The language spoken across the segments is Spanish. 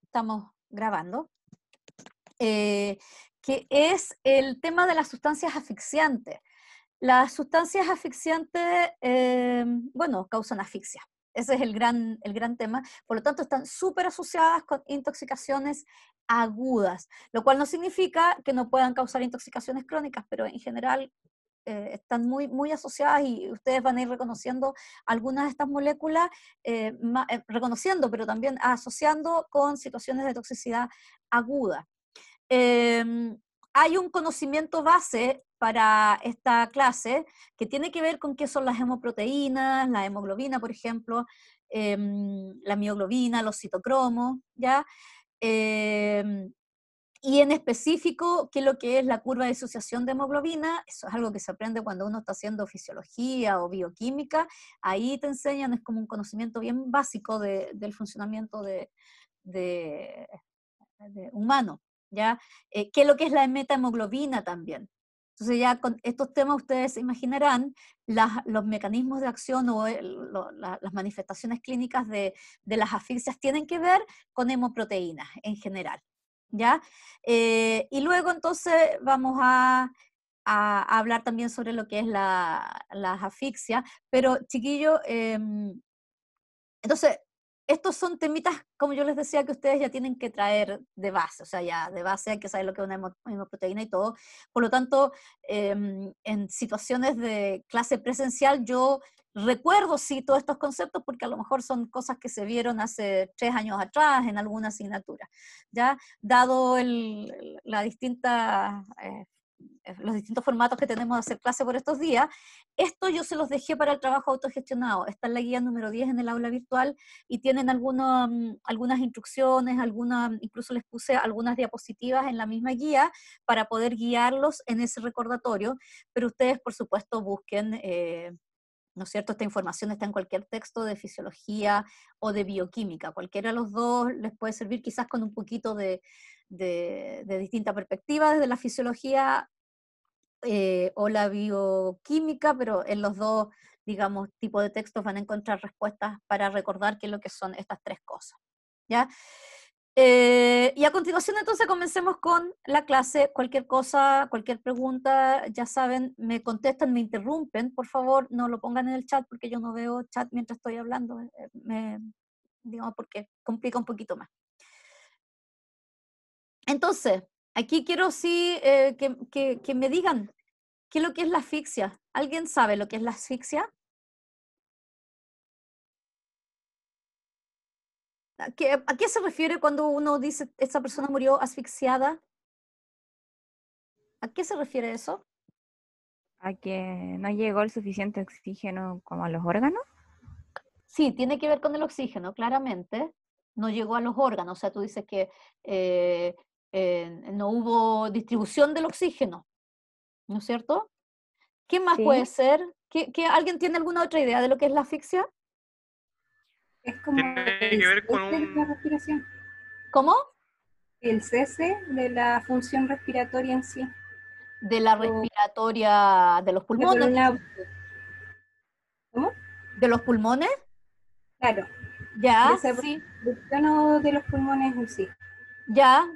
estamos grabando, que es el tema de las sustancias asfixiantes. Las sustancias asfixiantes, bueno, causan asfixia. Ese es el gran tema. Por lo tanto, están súper asociadas con intoxicaciones agudas, lo cual no significa que no puedan causar intoxicaciones crónicas, pero en general están muy asociadas y ustedes van a ir reconociendo algunas de estas moléculas, reconociendo, pero también asociando con situaciones de toxicidad aguda. Eh, Hay un conocimiento base para esta clase que tiene que ver con qué son las hemoproteínas, la hemoglobina, por ejemplo, la mioglobina, los citocromos, ¿ya? Eh, y en específico, qué es lo que es la curva de disociación de hemoglobina. Eso es algo que se aprende cuando uno está haciendo fisiología o bioquímica. Ahí te enseñan, es como un conocimiento bien básico del funcionamiento de humano, ¿ya? ¿Qué es lo que es la metahemoglobina también? Entonces ya con estos temas ustedes se imaginarán los mecanismos de acción o las manifestaciones clínicas de las asfixias tienen que ver con hemoproteínas en general, ¿ya? Y luego entonces vamos a hablar también sobre lo que es las asfixias, pero chiquillos, entonces, estos son temitas, como yo les decía, que ustedes ya tienen que traer de base, o sea, ya de base hay que saber lo que es una hemoproteína y todo. Por lo tanto, en situaciones de clase presencial, yo recuerdo sí todos estos conceptos porque a lo mejor son cosas que se vieron hace 3 años atrás en alguna asignatura, ¿ya? Dado la distinta, los distintos formatos que tenemos de hacer clase por estos días, esto yo se los dejé para el trabajo autogestionado. Está en la guía número 10 en el aula virtual y tienen algunas instrucciones, incluso les puse algunas diapositivas en la misma guía para poder guiarlos en ese recordatorio, pero ustedes por supuesto busquen, ¿no es cierto? Esta información está en cualquier texto de fisiología o de bioquímica, cualquiera de los dos les puede servir quizás con un poquito de distinta perspectiva desde la fisiología o la bioquímica, pero en los dos, digamos, tipos de textos van a encontrar respuestas para recordar qué es lo que son estas tres cosas, ¿ya? Y a continuación entonces comencemos con la clase. Cualquier cosa, cualquier pregunta, ya saben, me contestan, me interrumpen, por favor, no lo pongan en el chat porque yo no veo chat mientras estoy hablando, digamos, porque complica un poquito más. Entonces, aquí quiero sí que me digan, ¿qué es lo que es la asfixia? ¿Alguien sabe lo que es la asfixia? ¿A qué se refiere cuando uno dice esa persona murió asfixiada? ¿A qué se refiere eso? A que no llegó el suficiente oxígeno como a los órganos. Sí, tiene que ver con el oxígeno, claramente. No llegó a los órganos, o sea, tú dices que eh, no hubo distribución del oxígeno, ¿no es cierto? ¿Qué más puede Sí, ser? ¿Alguien tiene alguna otra idea de lo que es la asfixia? Es como Tiene el que ver con cese de la un... respiración, ¿Cómo? el cese de la función respiratoria en sí. De la O respiratoria de los por pulmones, una, dices tú. ¿cómo? ¿De los pulmones? Claro, de Ya, esa sí. producción o de los pulmones en sí. Ya,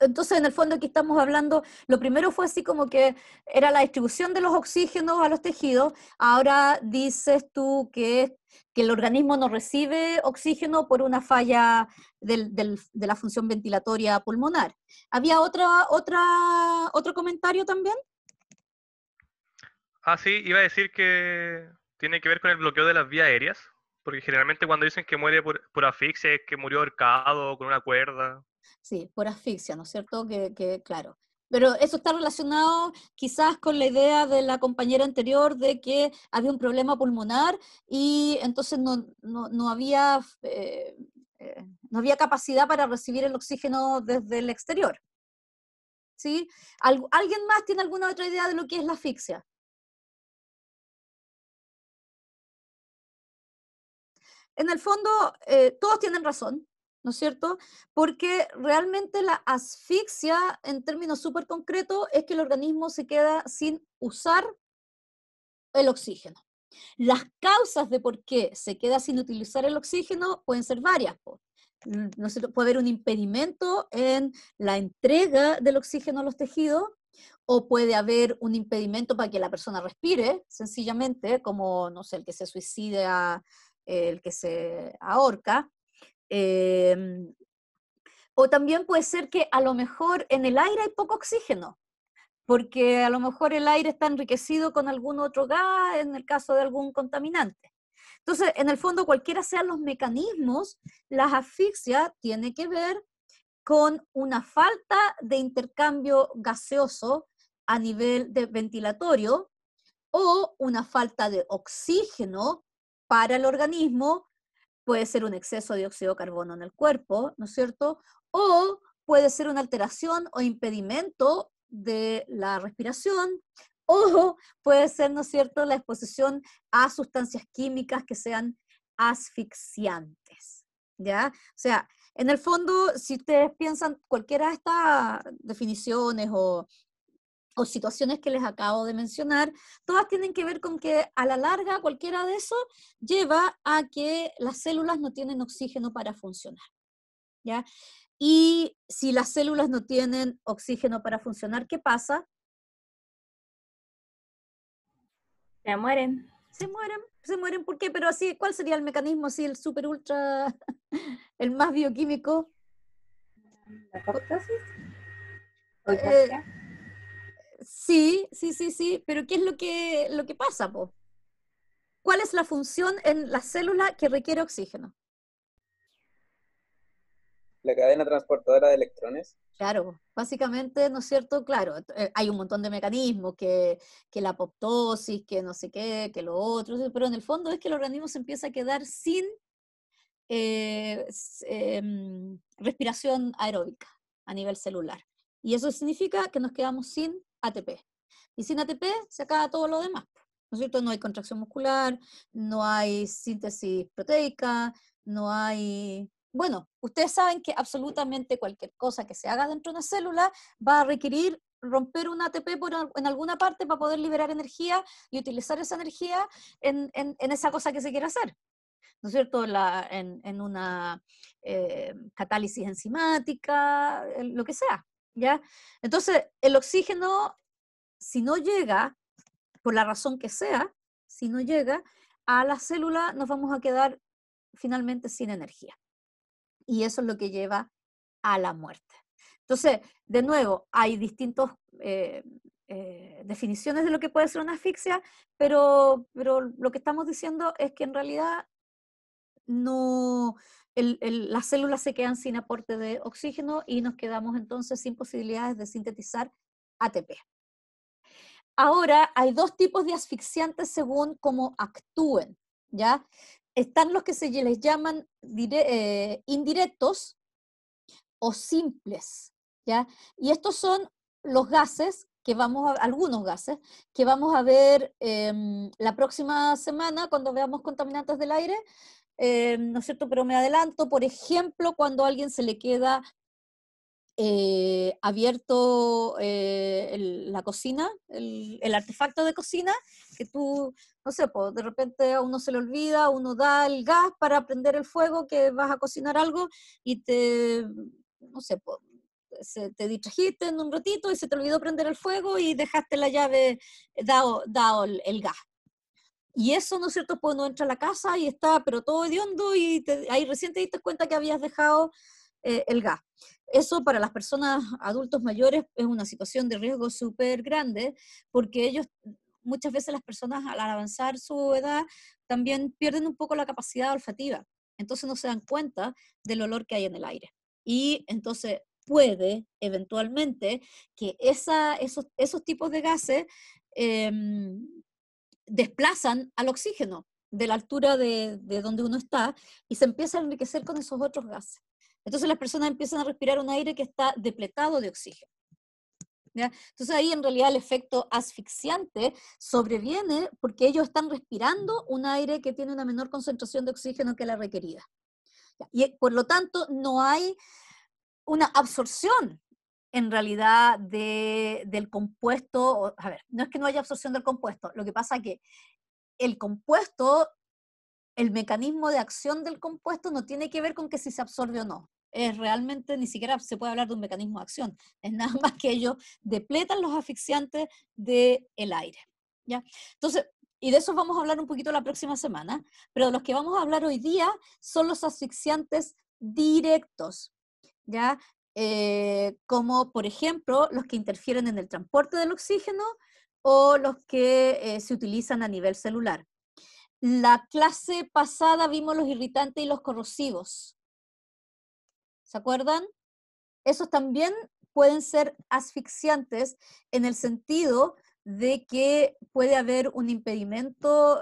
entonces en el fondo aquí estamos hablando, lo primero fue así como que era la distribución de los oxígenos a los tejidos, ahora dices tú que el organismo no recibe oxígeno por una falla de la función ventilatoria pulmonar. ¿Había otro comentario también? Ah, sí, iba a decir que tiene que ver con el bloqueo de las vías aéreas, porque generalmente cuando dicen que muere por asfixia es que murió ahorcado con una cuerda. Sí, por asfixia, ¿no es cierto? Claro. Pero eso está relacionado quizás con la idea de la compañera anterior de que había un problema pulmonar y entonces no había capacidad para recibir el oxígeno desde el exterior. ¿Sí? ¿Alguien más tiene alguna otra idea de lo que es la asfixia? En el fondo, todos tienen razón, ¿no es cierto? Porque realmente la asfixia, en términos súper concretos, es que el organismo se queda sin usar el oxígeno. Las causas de por qué se queda sin utilizar el oxígeno pueden ser varias. ¿no es cierto? Puede haber un impedimento en la entrega del oxígeno a los tejidos, o puede haber un impedimento para que la persona respire, sencillamente, como, no sé, el que se suicida, el que se ahorca. O también puede ser que a lo mejor en el aire hay poco oxígeno, porque a lo mejor el aire está enriquecido con algún otro gas, en el caso de algún contaminante. Entonces, en el fondo, cualquiera sean los mecanismos, las asfixias tiene que ver con una falta de intercambio gaseoso a nivel de ventilatorio o una falta de oxígeno para el organismo. Puede ser un exceso de dióxido de carbono en el cuerpo, ¿no es cierto? O puede ser una alteración o impedimento de la respiración, o puede ser, ¿no es cierto?, la exposición a sustancias químicas que sean asfixiantes, ¿ya? O sea, en el fondo, si ustedes piensan cualquiera de estas definiciones o situaciones que les acabo de mencionar, todas tienen que ver con que a la larga cualquiera de eso lleva a que las células no tienen oxígeno para funcionar, ¿ya? Y si las células no tienen oxígeno para funcionar, ¿qué pasa? Se mueren. Se mueren, ¿por qué? Pero así, ¿cuál sería el mecanismo así, el super ultra, el más bioquímico? ¿La apoptosis? ¿O Eh, hipoxia? sí, pero ¿qué es lo que pasa, po? ¿Cuál es la función en la célula que requiere oxígeno? La cadena transportadora de electrones. Claro, básicamente, ¿no es cierto? Claro, hay un montón de mecanismos, que la apoptosis, que no sé qué, que lo otro, pero en el fondo es que el organismo se empieza a quedar sin respiración aeróbica a nivel celular. Y eso significa que nos quedamos sin ATP. Y sin ATP se acaba todo lo demás, ¿no es cierto? No hay contracción muscular, no hay síntesis proteica, no hay... Bueno, ustedes saben que absolutamente cualquier cosa que se haga dentro de una célula va a requerir romper un ATP en alguna parte para poder liberar energía y utilizar esa energía en esa cosa que se quiere hacer, ¿no es cierto? En una catálisis enzimática, lo que sea, ¿ya? Entonces, el oxígeno, si no llega, por la razón que sea, si no llega a la célula, nos vamos a quedar finalmente sin energía. Y eso es lo que lleva a la muerte. Entonces, de nuevo, hay distintas definiciones de lo que puede ser una asfixia, pero lo que estamos diciendo es que en realidad no, las células se quedan sin aporte de oxígeno y nos quedamos entonces sin posibilidades de sintetizar ATP. Ahora, hay dos tipos de asfixiantes según cómo actúen, ¿ya? Están los que se les llaman indirectos o simples, ¿ya? Y estos son los gases que algunos gases que vamos a ver la próxima semana cuando veamos contaminantes del aire, ¿no es cierto? Pero me adelanto, por ejemplo, cuando a alguien se le queda abierto la cocina, el artefacto de cocina, que tú, no sé, pues de repente a uno se le olvida, uno da el gas para prender el fuego, que vas a cocinar algo y no sé, pues, te distrajiste en un ratito y se te olvidó prender el fuego y dejaste la llave dado el gas. Y eso, ¿no es cierto? Pues uno entra a la casa y está, pero todo hediondo y ahí recién te diste cuenta que habías dejado el gas. Eso para las personas adultos mayores es una situación de riesgo súper grande, porque ellos, muchas veces las personas al avanzar su edad, también pierden un poco la capacidad olfativa. Entonces no se dan cuenta del olor que hay en el aire. Y entonces puede eventualmente que esos tipos de gases desplazan al oxígeno de la altura de donde uno está y se empieza a enriquecer con esos otros gases. Entonces las personas empiezan a respirar un aire que está depletado de oxígeno, ¿ya? Entonces ahí en realidad el efecto asfixiante sobreviene porque ellos están respirando un aire que tiene una menor concentración de oxígeno que la requerida. Y por lo tanto no hay una absorción en realidad del compuesto. A ver, no es que no haya absorción del compuesto, lo que pasa es que el compuesto el mecanismo de acción del compuesto no tiene que ver con que si se absorbe o no. Es realmente, ni siquiera se puede hablar de un mecanismo de acción. Es nada más que ellos depletan los asfixiantes del aire. ¿Ya? Entonces, y de eso vamos a hablar un poquito la próxima semana, pero los que vamos a hablar hoy día son los asfixiantes directos, ¿ya? Como por ejemplo los que interfieren en el transporte del oxígeno o los que se utilizan a nivel celular. La clase pasada vimos los irritantes y los corrosivos. ¿Se acuerdan? Esos también pueden ser asfixiantes en el sentido de que puede haber un impedimento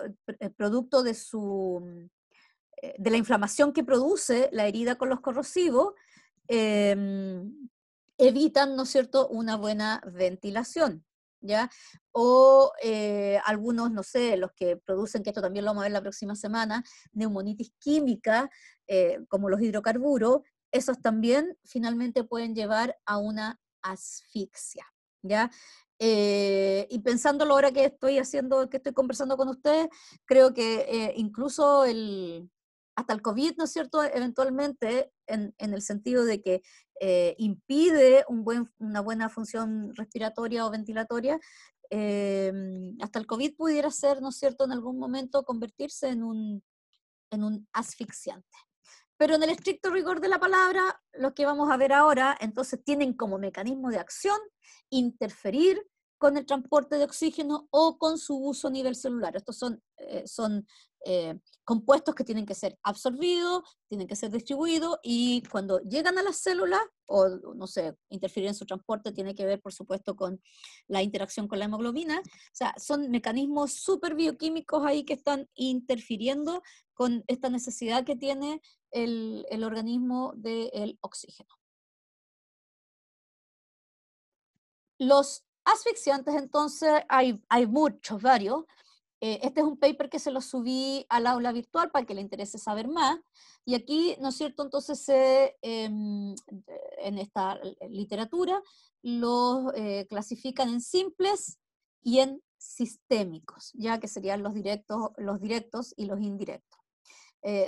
producto de la inflamación que produce la herida con los corrosivos, evitan, ¿no es cierto?, una buena ventilación, ¿ya? O algunos, no sé, los que producen, que esto también lo vamos a ver la próxima semana, neumonitis química, como los hidrocarburos, esos también finalmente pueden llevar a una asfixia, ¿ya? Y pensándolo ahora que estoy conversando con ustedes, creo que incluso hasta el COVID, ¿no es cierto?, eventualmente, en el sentido de que impide una buena función respiratoria o ventilatoria, hasta el COVID pudiera ser, ¿no es cierto?, en algún momento convertirse en un asfixiante. Pero en el estricto rigor de la palabra, los que vamos a ver ahora, entonces tienen como mecanismo de acción interferir con el transporte de oxígeno o con su uso a nivel celular. Estos son compuestos que tienen que ser absorbidos, tienen que ser distribuidos, y cuando llegan a las células, o no sé, interferir en su transporte tiene que ver, por supuesto, con la interacción con la hemoglobina. O sea, son mecanismos súper bioquímicos ahí que están interfiriendo con esta necesidad que tiene el organismo del oxígeno. Los asfixiantes, entonces, hay muchos, varios. Este es un paper que se lo subí al aula virtual para que le interese saber más. Y aquí, ¿no es cierto?, entonces en esta literatura los clasifican en simples y en sistémicos, ya que serían los directos y los indirectos.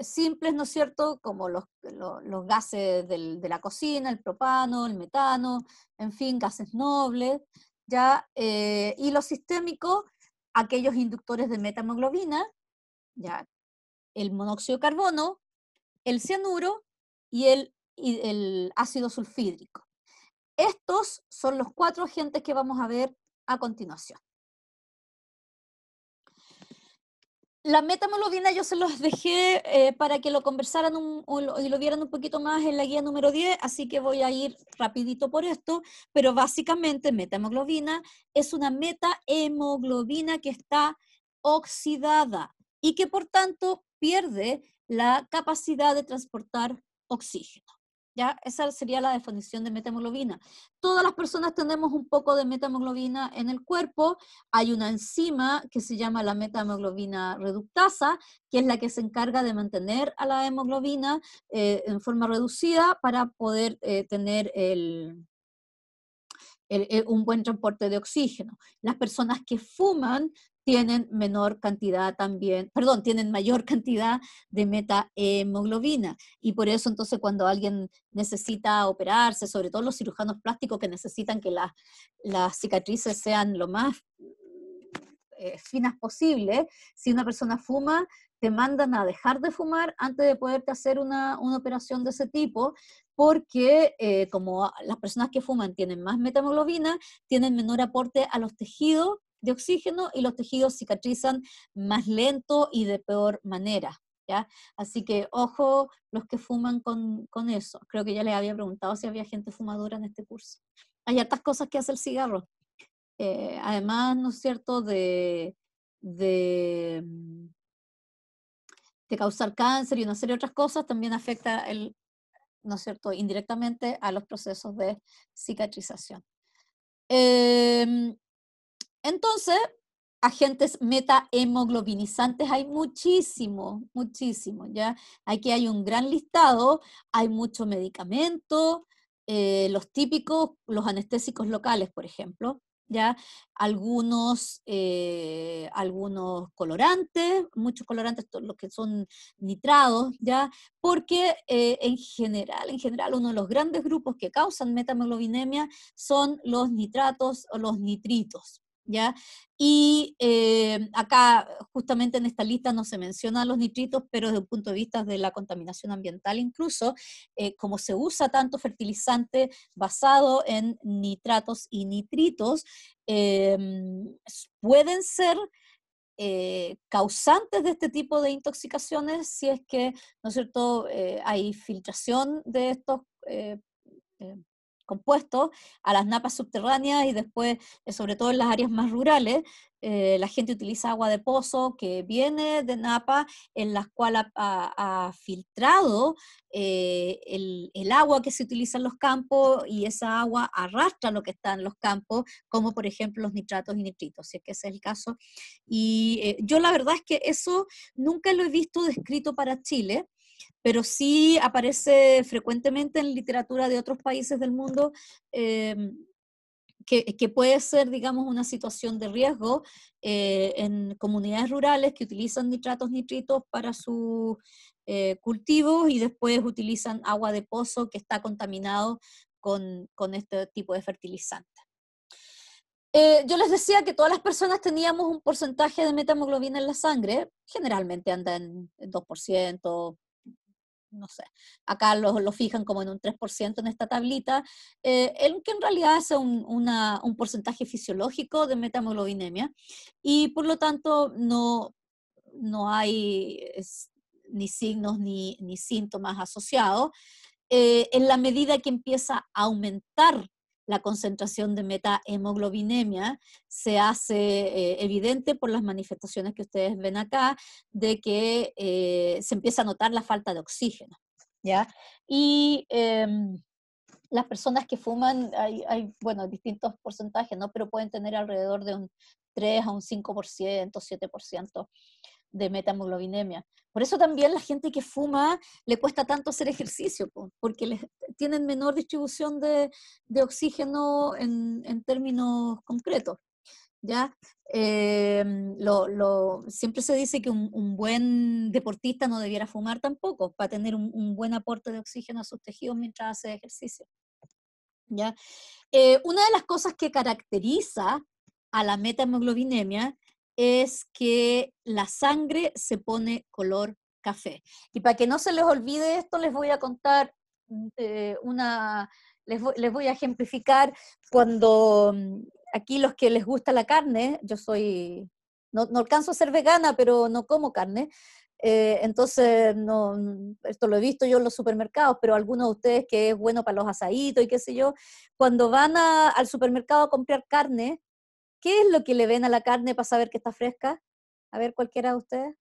Simples, ¿no es cierto?, como los gases de la cocina, el propano, el metano, en fin, gases nobles, ¿ya? Y los sistémicos, aquellos inductores de metahemoglobina, ¿ya? El monóxido de carbono, el cianuro y el ácido sulfídrico. Estos son los 4 agentes que vamos a ver a continuación. La metahemoglobina yo se los dejé para que lo conversaran y lo vieran un poquito más en la guía número 10, así que voy a ir rapidito por esto, pero básicamente metahemoglobina es una metahemoglobina que está oxidada y que por tanto pierde la capacidad de transportar oxígeno. ¿Ya? Esa sería la definición de metahemoglobina. Todas las personas tenemos un poco de metahemoglobina en el cuerpo. Hay una enzima que se llama la metahemoglobina reductasa, que es la que se encarga de mantener a la hemoglobina en forma reducida para poder tener un buen transporte de oxígeno. Las personas que fuman tienen mayor cantidad de metahemoglobina, y por eso entonces cuando alguien necesita operarse, sobre todo los cirujanos plásticos que necesitan que las cicatrices sean lo más finas posible, si una persona fuma, te mandan a dejar de fumar antes de poderte hacer una operación de ese tipo, porque como las personas que fuman tienen más metahemoglobina, tienen menor aporte a los tejidos de oxígeno y los tejidos cicatrizan más lento y de peor manera, ¿ya? Así que ojo los que fuman con eso. Creo que ya les había preguntado si había gente fumadora en este curso. Hay hartas cosas que hace el cigarro. Además, ¿no es cierto?, de causar cáncer y una serie de otras cosas, también afecta, ¿no es cierto?, indirectamente a los procesos de cicatrización. Entonces, agentes metahemoglobinizantes hay muchísimos, ¿ya? Aquí hay un gran listado, hay mucho medicamento, los típicos, los anestésicos locales, por ejemplo, ¿ya? Algunos colorantes, muchos colorantes, los que son nitrados, ¿ya? Porque en general, uno de los grandes grupos que causan metameglobinemia son los nitratos o los nitritos, ¿ya? Y acá, justamente en esta lista no se mencionan los nitritos, pero desde el punto de vista de la contaminación ambiental incluso, como se usa tanto fertilizante basado en nitratos y nitritos, pueden ser causantes de este tipo de intoxicaciones si es que, ¿no es cierto?, hay filtración de estos eh, compuestos a las napas subterráneas y después, sobre todo en las áreas más rurales, la gente utiliza agua de pozo que viene de napa, en las cuales ha filtrado el agua que se utiliza en los campos, y esa agua arrastra lo que está en los campos, como por ejemplo los nitratos y nitritos, si es que ese es el caso. Y yo la verdad es que eso nunca lo he visto descrito para Chile, pero sí aparece frecuentemente en literatura de otros países del mundo, que puede ser, digamos, una situación de riesgo en comunidades rurales que utilizan nitratos, nitritos para sus cultivos, y después utilizan agua de pozo que está contaminado con este tipo de fertilizante. Yo les decía que todas las personas teníamos un porcentaje de metahemoglobina en la sangre, generalmente anda en 2%, no sé, acá lo fijan como en un 3% en esta tablita, que en realidad es un porcentaje fisiológico de metamoglobinemia, y por lo tanto no hay ni signos ni síntomas asociados. En la medida que empieza a aumentar la concentración de metahemoglobinemia, se hace evidente por las manifestaciones que ustedes ven acá, de que se empieza a notar la falta de oxígeno, ¿ya? Y las personas que fuman, bueno, distintos porcentajes, ¿no? Pero pueden tener alrededor de un 3 a un 5%, 7% de metahemoglobinemia. Por eso también la gente que fuma le cuesta tanto hacer ejercicio, porque tienen menor distribución de oxígeno en términos concretos, ¿ya? Siempre se dice que un buen deportista no debiera fumar tampoco, para tener un buen aporte de oxígeno a sus tejidos mientras hace ejercicio, ¿ya? Una de las cosas que caracteriza a la metahemoglobinemia es que la sangre se pone color café. Y para que no se les olvide esto, les voy a contar les voy a ejemplificar cuando aquí los que les gusta la carne, yo no alcanzo a ser vegana, pero no como carne, entonces esto lo he visto yo en los supermercados, pero algunos de ustedes que es bueno para los asaditos y qué sé yo, cuando van al supermercado a comprar carne, ¿qué es lo que le ven a la carne para saber que está fresca? A ver, cualquiera de ustedes.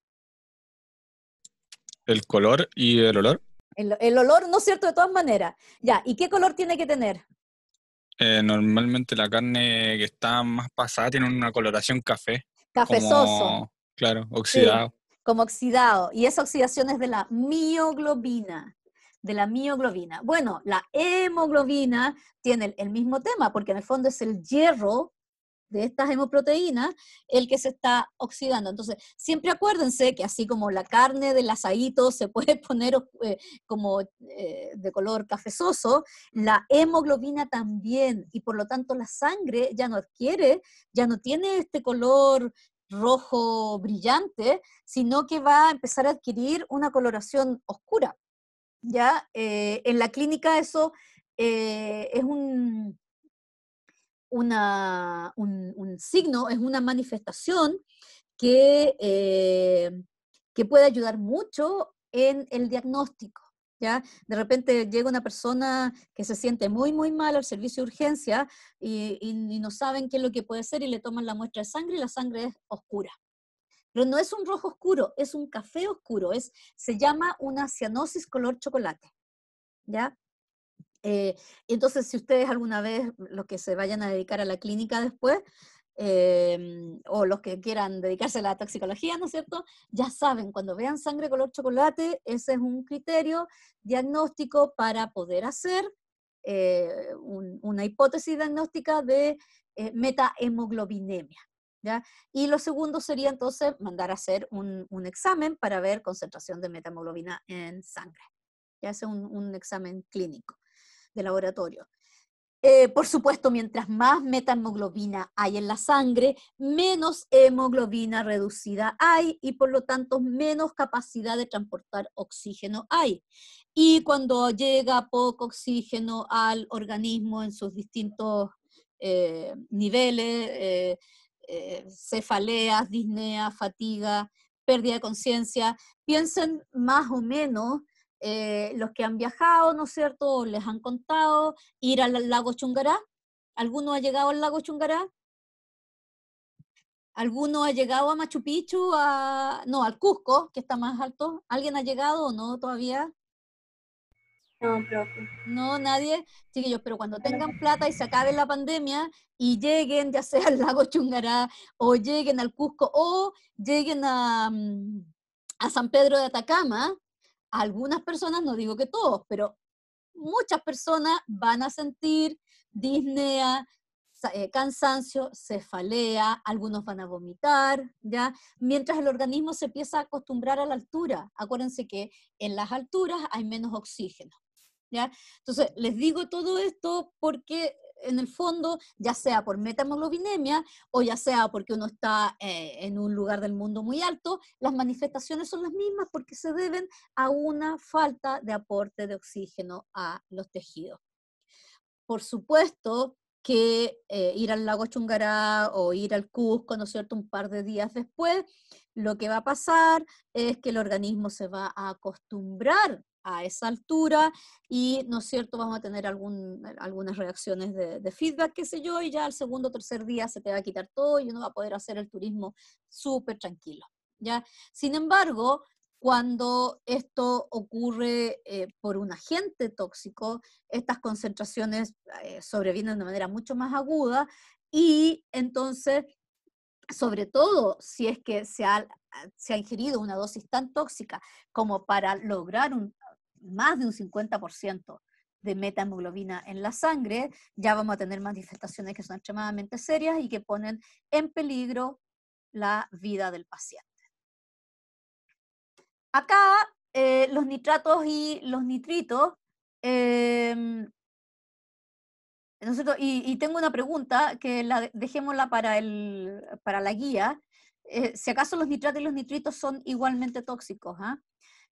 El color y el olor. El olor, ¿no es cierto? De todas maneras. Ya, ¿y qué color tiene que tener? Normalmente la carne que está más pasada tiene una coloración café. Cafezoso. Claro, oxidado. Sí, como oxidado. Y esa oxidación es de la mioglobina. Bueno, la hemoglobina tiene el mismo tema, porque en el fondo es el hierro de estas hemoproteínas el que se está oxidando. Entonces, siempre acuérdense que así como la carne del asadito se puede poner como de color cafezoso, la hemoglobina también, y por lo tanto la sangre ya no tiene este color rojo brillante, sino que va a empezar a adquirir una coloración oscura, ¿ya? En la clínica eso es un signo, es una manifestación que puede ayudar mucho en el diagnóstico, ¿ya? De repente llega una persona que se siente muy, muy mal al servicio de urgencia y no saben qué es lo que puede ser, y le toman la muestra de sangre y la sangre es oscura. Pero no es un rojo oscuro, es un café oscuro, se llama una cianosis color chocolate, ¿ya? Entonces, si ustedes alguna vez, los que se vayan a dedicar a la clínica después, o los que quieran dedicarse a la toxicología, ¿no es cierto?, ya saben, cuando vean sangre color chocolate, ese es un criterio diagnóstico para poder hacer una hipótesis diagnóstica de metahemoglobinemia. ¿Ya? Y lo segundo sería entonces mandar a hacer un examen para ver concentración de metahemoglobina en sangre. Ya es un examen clínico de laboratorio. Por supuesto, mientras más metahemoglobina hay en la sangre, menos hemoglobina reducida hay y por lo tanto menos capacidad de transportar oxígeno hay. Y cuando llega poco oxígeno al organismo en sus distintos niveles, cefaleas, disnea, fatiga, pérdida de conciencia, piensen más o menos los que han viajado, ¿no es cierto? Les han contado ir al lago Chungará. ¿Alguno ha llegado al lago Chungará? ¿Alguno ha llegado a Machu Picchu? No, al Cusco, que está más alto. ¿Alguien ha llegado o no todavía? No, profe. No, nadie. Chiquillos, pero cuando tengan plata y se acabe la pandemia y lleguen ya sea al lago Chungará o lleguen al Cusco o lleguen a San Pedro de Atacama, algunas personas, no digo que todos, pero muchas personas van a sentir disnea, cansancio, cefalea, algunos van a vomitar, ¿ya? Mientras el organismo se empieza a acostumbrar a la altura. Acuérdense que en las alturas hay menos oxígeno, ¿ya? Entonces, les digo todo esto porque en el fondo, ya sea por metahemoglobinemia o ya sea porque uno está en un lugar del mundo muy alto, las manifestaciones son las mismas porque se deben a una falta de aporte de oxígeno a los tejidos. Por supuesto que ir al lago Chungará o ir al Cusco, ¿no es cierto?, un par de días después, lo que va a pasar es que el organismo se va a acostumbrar a esa altura y, ¿no es cierto?, vamos a tener algunas reacciones de feedback, qué sé yo, y ya al segundo o tercer día se te va a quitar todo y uno va a poder hacer el turismo súper tranquilo, ¿ya? Sin embargo, cuando esto ocurre por un agente tóxico, estas concentraciones sobrevienen de manera mucho más aguda y entonces, sobre todo si es que se ha ingerido una dosis tan tóxica como para lograr más de un 50% de metahemoglobina en la sangre, ya vamos a tener manifestaciones que son extremadamente serias y que ponen en peligro la vida del paciente. Acá los nitratos y los nitritos, y tengo una pregunta que dejémosla para la guía. Si acaso los nitratos y los nitritos son igualmente tóxicos, ¿ah?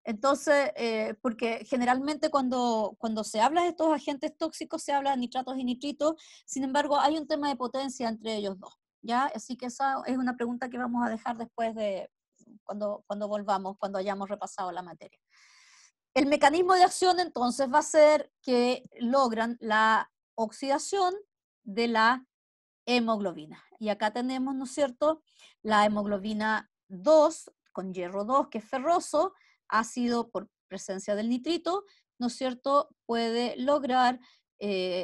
Entonces, porque generalmente cuando se habla de estos agentes tóxicos se habla de nitratos y nitritos, sin embargo hay un tema de potencia entre ellos dos, ¿ya? Así que esa es una pregunta que vamos a dejar después de cuando volvamos, cuando hayamos repasado la materia. El mecanismo de acción entonces va a ser que logran la oxidación de la hemoglobina. Y acá tenemos, ¿no es cierto?, la hemoglobina 2 con hierro 2, que es ferroso, ácido por presencia del nitrito, ¿no es cierto?, puede lograr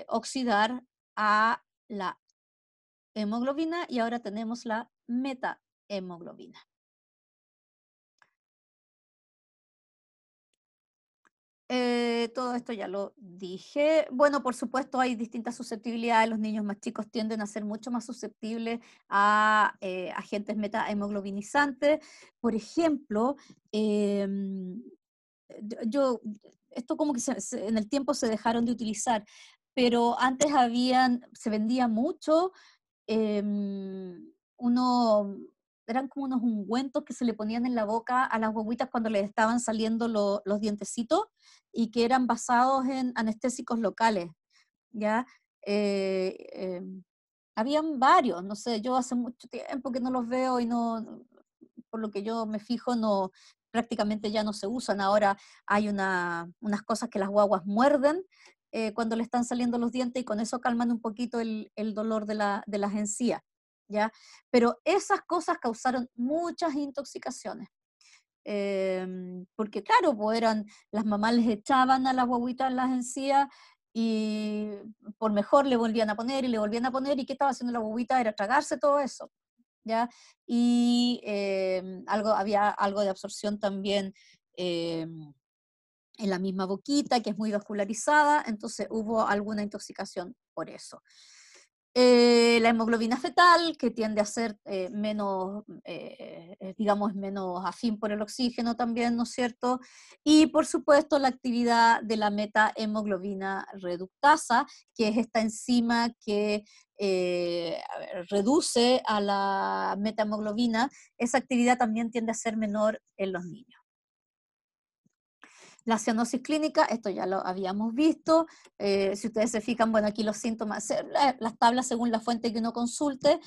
oxidar a la hemoglobina y ahora tenemos la metahemoglobina. Todo esto ya lo dije. Bueno, por supuesto hay distintas susceptibilidades. Los niños más chicos tienden a ser mucho más susceptibles a agentes metahemoglobinizantes. Por ejemplo, esto como que en el tiempo se dejaron de utilizar, pero antes se vendía mucho eran como unos ungüentos que se le ponían en la boca a las guaguitas cuando les estaban saliendo los dientecitos y que eran basados en anestésicos locales, ¿ya? Habían varios, no sé, yo hace mucho tiempo que no los veo y por lo que yo me fijo, prácticamente ya no se usan. Ahora hay unas cosas que las guaguas muerden cuando le están saliendo los dientes y con eso calman un poquito el dolor de las encías, ¿ya? Pero esas cosas causaron muchas intoxicaciones. Porque claro, pues las mamás les echaban a las guaguitas las encías y por mejor le volvían a poner y le volvían a poner, y ¿qué estaba haciendo la guaguita? Era tragarse todo eso, ¿ya? Y había algo de absorción también en la misma boquita, que es muy vascularizada, entonces hubo alguna intoxicación por eso. La hemoglobina fetal, que tiende a ser menos, digamos, menos afín por el oxígeno también, ¿no es cierto? Y por supuesto la actividad de la metahemoglobina reductasa, que es esta enzima que reduce a la metahemoglobina. Esa actividad también tiende a ser menor en los niños. La cianosis clínica, esto ya lo habíamos visto. Si ustedes se fijan, bueno, aquí los síntomas, las tablas según la fuente que uno consulte,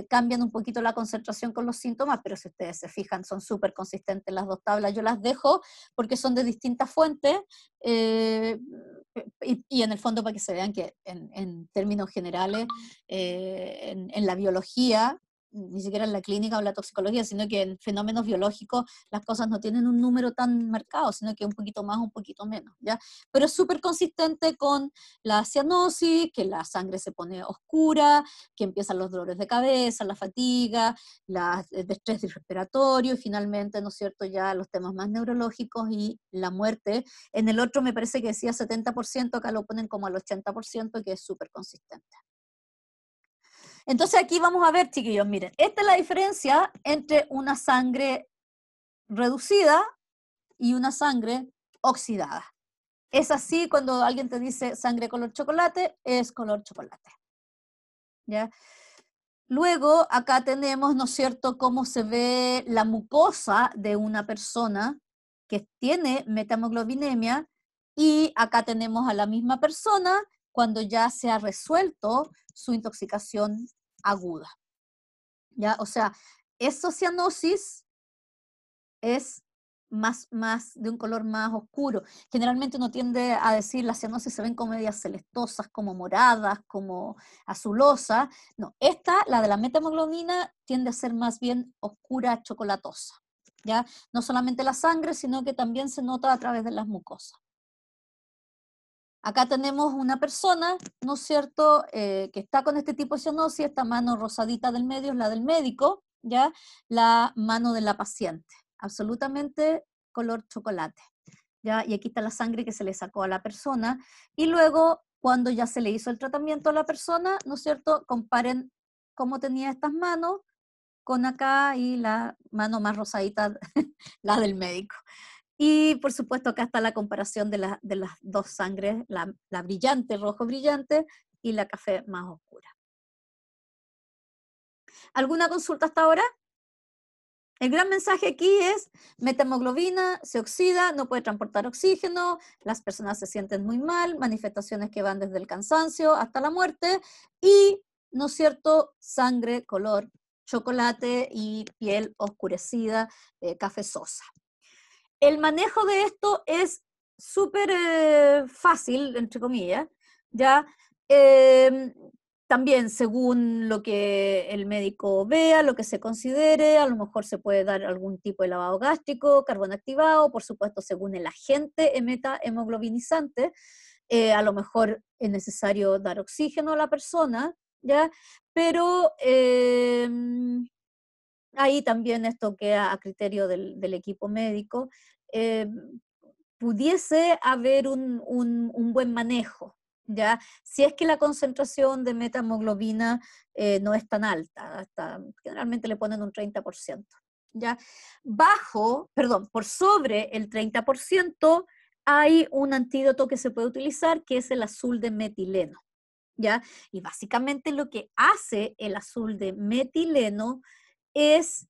cambian un poquito la concentración con los síntomas, pero si ustedes se fijan, son súper consistentes las dos tablas. Yo las dejo porque son de distintas fuentes, y en el fondo para que se vean que en términos generales, en la biología, ni siquiera en la clínica o la toxicología, sino que en fenómenos biológicos las cosas no tienen un número tan marcado, sino que un poquito más, un poquito menos, ¿ya? Pero es súper consistente con la cianosis, que la sangre se pone oscura, que empiezan los dolores de cabeza, la fatiga, el estrés respiratorio, y finalmente, ¿no es cierto?, ya los temas más neurológicos y la muerte. En el otro me parece que decía 70%, acá lo ponen como al 80%, que es súper consistente. Entonces aquí vamos a ver, chiquillos, miren, esta es la diferencia entre una sangre reducida y una sangre oxidada. Es así cuando alguien te dice sangre color chocolate, es color chocolate. ¿Ya? Luego acá tenemos, ¿no es cierto?, cómo se ve la mucosa de una persona que tiene metamoglobinemia, y acá tenemos a la misma persona cuando ya se ha resuelto su intoxicación aguda. ¿Ya? O sea, esa cianosis es más de un color más oscuro. Generalmente uno tiende a decir las cianosis se ven como medias celestosas, como moradas, como azulosas. No, esta, la de la metahemoglobina, tiende a ser más bien oscura, chocolatosa. ¿Ya? No solamente la sangre, sino que también se nota a través de las mucosas. Acá tenemos una persona, ¿no es cierto?, que está con este tipo de cianosis. Esta mano rosadita del medio es la del médico, ¿ya? La mano de la paciente, absolutamente color chocolate, ¿ya? Y aquí está la sangre que se le sacó a la persona, y luego, cuando ya se le hizo el tratamiento a la persona, ¿no es cierto?, comparen cómo tenía estas manos con acá, y la mano más rosadita, la del médico. Y por supuesto acá está la comparación de las dos sangres, la brillante, rojo brillante, y la café más oscura. ¿Alguna consulta hasta ahora? El gran mensaje aquí es: metahemoglobina se oxida, no puede transportar oxígeno, las personas se sienten muy mal, manifestaciones que van desde el cansancio hasta la muerte, y, ¿no es cierto?, sangre color chocolate y piel oscurecida, cafezosa. El manejo de esto es súper fácil, entre comillas, ¿ya? También según lo que el médico vea, lo que se considere, a lo mejor se puede dar algún tipo de lavado gástrico, carbón activado, por supuesto según el agente metahemoglobinizante, a lo mejor es necesario dar oxígeno a la persona, ¿ya? Pero ahí también esto queda a criterio del equipo médico. Eh, Pudiese haber un buen manejo, ¿ya? Si es que la concentración de metahemoglobina no es tan alta, generalmente le ponen un 30%, ¿ya? Por sobre el 30%, hay un antídoto que se puede utilizar, que es el azul de metileno, ¿ya? Y básicamente lo que hace el azul de metileno es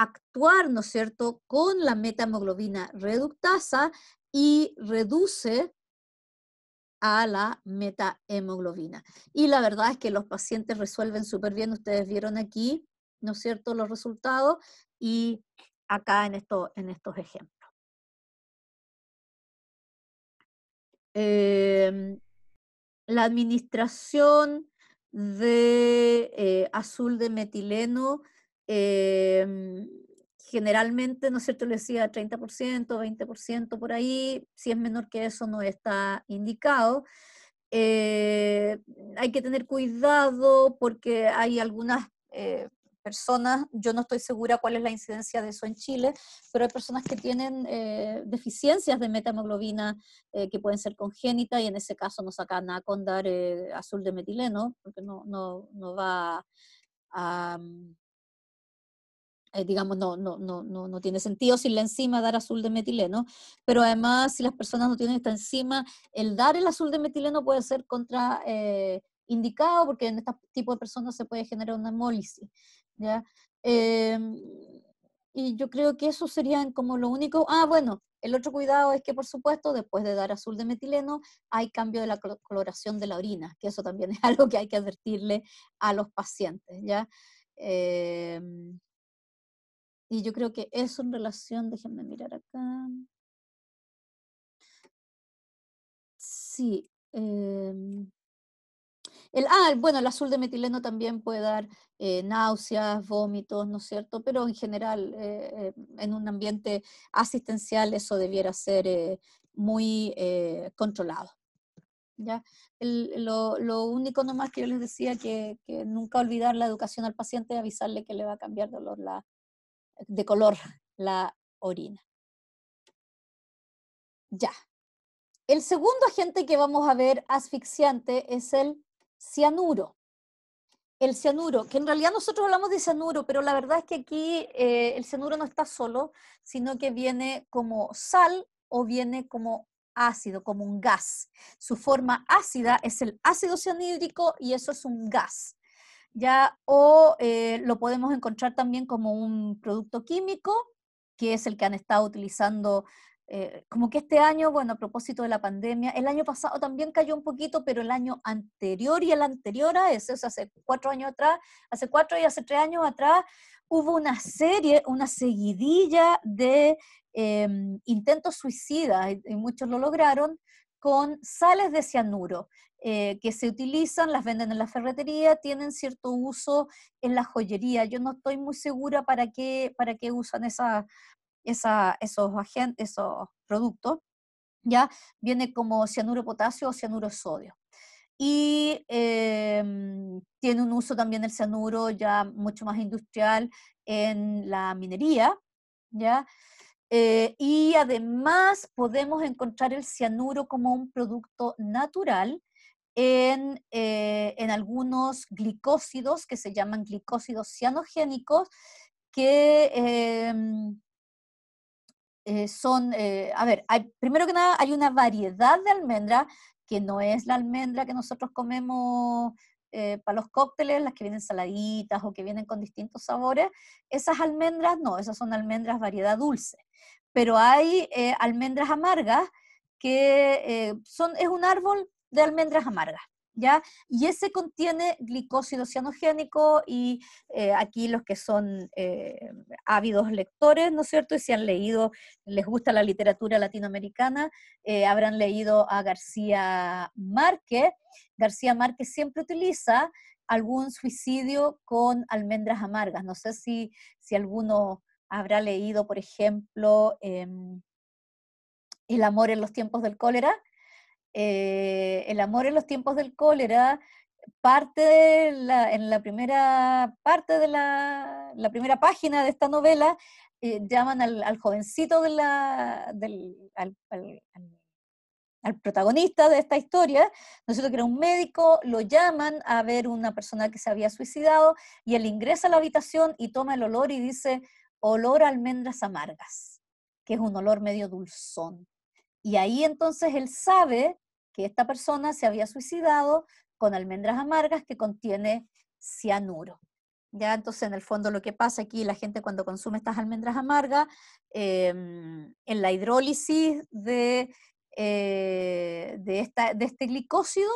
actuar, ¿no es cierto?, con la metahemoglobina reductasa, y reduce a la metahemoglobina. Y la verdad es que los pacientes resuelven súper bien. Ustedes vieron aquí, ¿no es cierto?, los resultados, y acá en estos ejemplos. La administración de azul de metileno, generalmente, ¿no es cierto?, le decía 30%, 20% por ahí. Si es menor que eso no está indicado. Hay que tener cuidado porque hay algunas personas, yo no estoy segura cuál es la incidencia de eso en Chile, pero hay personas que tienen deficiencias de metahemoglobina que pueden ser congénitas, y en ese caso no sacan nada con dar azul de metileno, porque no va a... digamos, no tiene sentido sin la enzima dar azul de metileno, pero además si las personas no tienen esta enzima, el dar el azul de metileno puede ser contraindicado, porque en este tipo de personas se puede generar una hemólisis, ¿ya? Y yo creo que eso serían como lo único. Bueno, el otro cuidado es que, por supuesto, después de dar azul de metileno, hay cambio de la coloración de la orina, que eso también es algo que hay que advertirle a los pacientes, ¿ya? Y yo creo que eso en relación, déjenme mirar acá. Sí. Bueno, el azul de metileno también puede dar náuseas, vómitos, ¿no es cierto? Pero en general, en un ambiente asistencial, eso debiera ser muy controlado, ¿ya? Lo único nomás que yo les decía, que nunca olvidar la educación al paciente y avisarle que le va a cambiar de color la orina. Ya. El segundo agente que vamos a ver asfixiante es el cianuro. El cianuro, que en realidad nosotros hablamos de cianuro, pero la verdad es que aquí el cianuro no está solo, sino que viene como sal o viene como ácido, como un gas. Su forma ácida es el ácido cianhídrico y eso es un gas. ¿Ya? O lo podemos encontrar también como un producto químico, que es el que han estado utilizando, como que este año, bueno, a propósito de la pandemia, el año pasado también cayó un poquito, pero el año anterior y el anterior a ese, o sea, hace 4 años atrás, hace 4 y hace 3 años atrás, hubo una seguidilla de intentos suicidas, y muchos lo lograron, con sales de cianuro. Que se utilizan, las venden en la ferretería, tienen cierto uso en la joyería. Yo no estoy muy segura para qué usan esos productos, ¿ya? Viene como cianuro de potasio o cianuro de sodio. Y tiene un uso también el cianuro ya mucho más industrial en la minería, ¿ya? Y además podemos encontrar el cianuro como un producto natural en algunos glicósidos que se llaman glicósidos cianogénicos, que son, primero que nada hay una variedad de almendra que no es la almendra que nosotros comemos para los cócteles, las que vienen saladitas o que vienen con distintos sabores. Esas almendras no, esas son almendras variedad dulce, pero hay almendras amargas que es un árbol de almendras amargas, ¿ya? Y ese contiene glicósido cianogénico, y aquí los que son ávidos lectores, ¿no es cierto? Y si han leído, les gusta la literatura latinoamericana, habrán leído a García Márquez. García Márquez siempre utiliza algún suicidio con almendras amargas. No sé si alguno habrá leído, por ejemplo, El amor en los tiempos del cólera. El amor en los tiempos del cólera en la primera parte de la primera página de esta novela, llaman al jovencito al protagonista de esta historia, ¿no es cierto?, que era un médico, lo llaman a ver una persona que se había suicidado, y él ingresa a la habitación y toma el olor y dice, olor a almendras amargas, que es un olor medio dulzón. Y ahí entonces él sabe que esta persona se había suicidado con almendras amargas que contiene cianuro. ¿Ya? Entonces, en el fondo, lo que pasa aquí, la gente cuando consume estas almendras amargas, en la hidrólisis de este glicósido,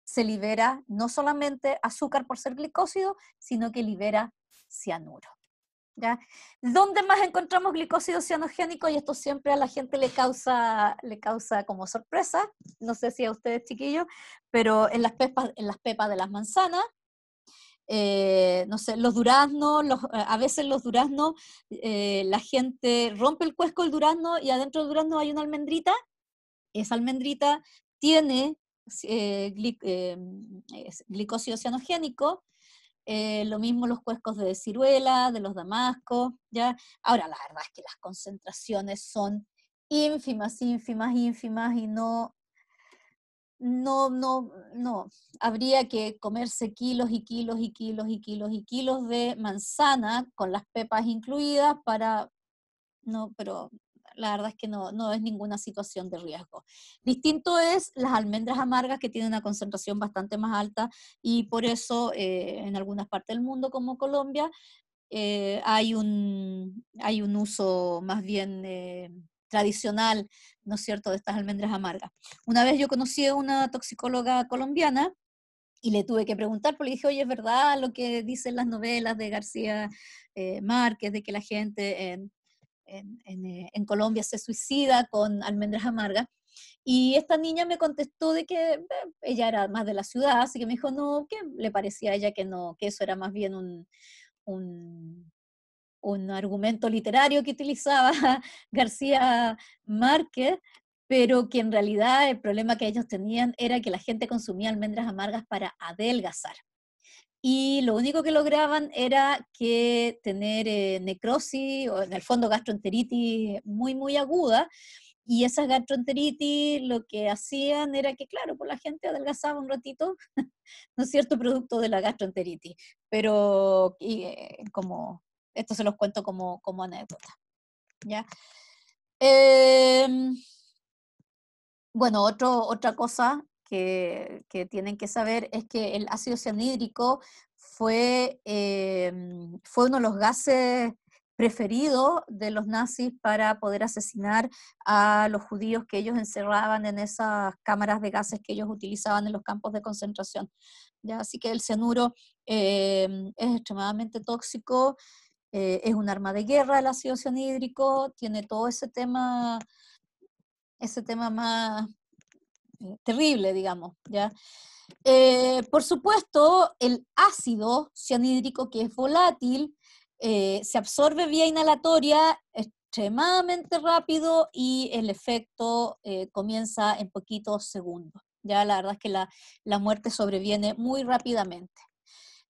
se libera no solamente azúcar por ser glicósido, sino que libera cianuro. ¿Ya? ¿Dónde más encontramos glicósido cianogénico? Y esto siempre a la gente le causa como sorpresa, no sé si a ustedes, chiquillos, pero en las pepas de las manzanas, no sé, los duraznos, a veces los duraznos, la gente rompe el cuesco del durazno y adentro del durazno hay una almendrita. Esa almendrita tiene glicósido cianogénico, lo mismo los cuescos de ciruela, de los damascos, ¿ya? Ahora, la verdad es que las concentraciones son ínfimas, ínfimas, ínfimas, y no, habría que comerse kilos y kilos y kilos y kilos y kilos de manzana, con las pepas incluidas, pero la verdad es que no es ninguna situación de riesgo. Distinto es las almendras amargas, que tienen una concentración bastante más alta, y por eso en algunas partes del mundo, como Colombia, hay un uso más bien tradicional, ¿no es cierto?, de estas almendras amargas. Una vez yo conocí a una toxicóloga colombiana y le tuve que preguntar, porque le dije, oye, ¿es verdad lo que dicen las novelas de García Márquez, de que la gente en Colombia se suicida con almendras amargas? Y esta niña me contestó de que ella era más de la ciudad, así que me dijo, no, que le parecía a ella que no, que eso era más bien un argumento literario que utilizaba García Márquez, pero que en realidad el problema que ellos tenían era que la gente consumía almendras amargas para adelgazar. Y lo único que lograban era que tener necrosis, o en el fondo gastroenteritis muy, muy aguda, y esas gastroenteritis lo que hacían era que, claro, pues la gente adelgazaba un ratito, ¿no es cierto?, producto de la gastroenteritis. Pero como esto se los cuento como anécdota, ¿ya? Bueno, otra cosa que tienen que saber es que el ácido cianhídrico fue uno de los gases preferidos de los nazis para poder asesinar a los judíos que ellos encerraban en esas cámaras de gases que ellos utilizaban en los campos de concentración, ¿ya? Así que el cianuro es extremadamente tóxico, es un arma de guerra el ácido cianhídrico, tiene todo ese tema más terrible, digamos, ¿ya? Por supuesto, el ácido cianhídrico, que es volátil, se absorbe vía inhalatoria extremadamente rápido, y el efecto comienza en poquitos segundos. Ya la verdad es que la muerte sobreviene muy rápidamente.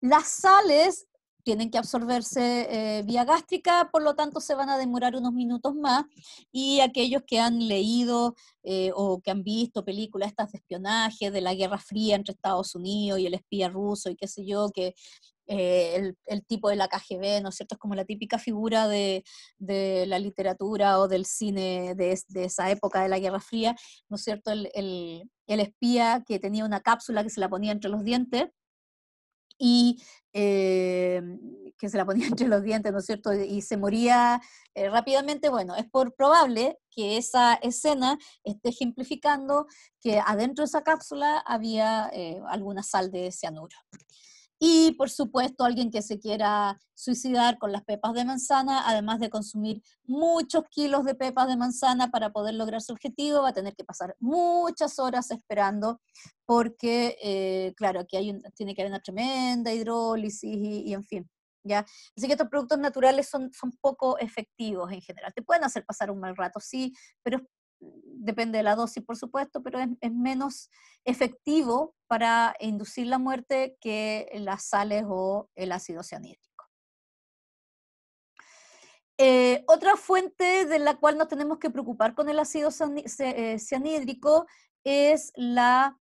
Las sales tienen que absorberse vía gástrica, por lo tanto se van a demorar unos minutos más, y aquellos que han leído o que han visto películas estas de espionaje, de la Guerra Fría entre Estados Unidos y el espía ruso y qué sé yo, que el tipo de la KGB, ¿no es cierto?, es como la típica figura de la literatura o del cine de esa época de la Guerra Fría, ¿no es cierto?, el espía que tenía una cápsula que se la ponía entre los dientes, y que se la ponía entre los dientes, ¿no es cierto?, y se moría rápidamente. Bueno, es probable que esa escena esté ejemplificando que adentro de esa cápsula había alguna sal de cianuro. Y, por supuesto, alguien que se quiera suicidar con las pepas de manzana, además de consumir muchos kilos de pepas de manzana para poder lograr su objetivo, va a tener que pasar muchas horas esperando, porque, claro, aquí tiene que haber una tremenda hidrólisis y en fin, ¿ya? Así que estos productos naturales son poco efectivos en general. Te pueden hacer pasar un mal rato, sí, pero depende de la dosis, por supuesto, pero es menos efectivo para inducir la muerte que las sales o el ácido cianhídrico. Otra fuente de la cual nos tenemos que preocupar con el ácido cianhídrico es la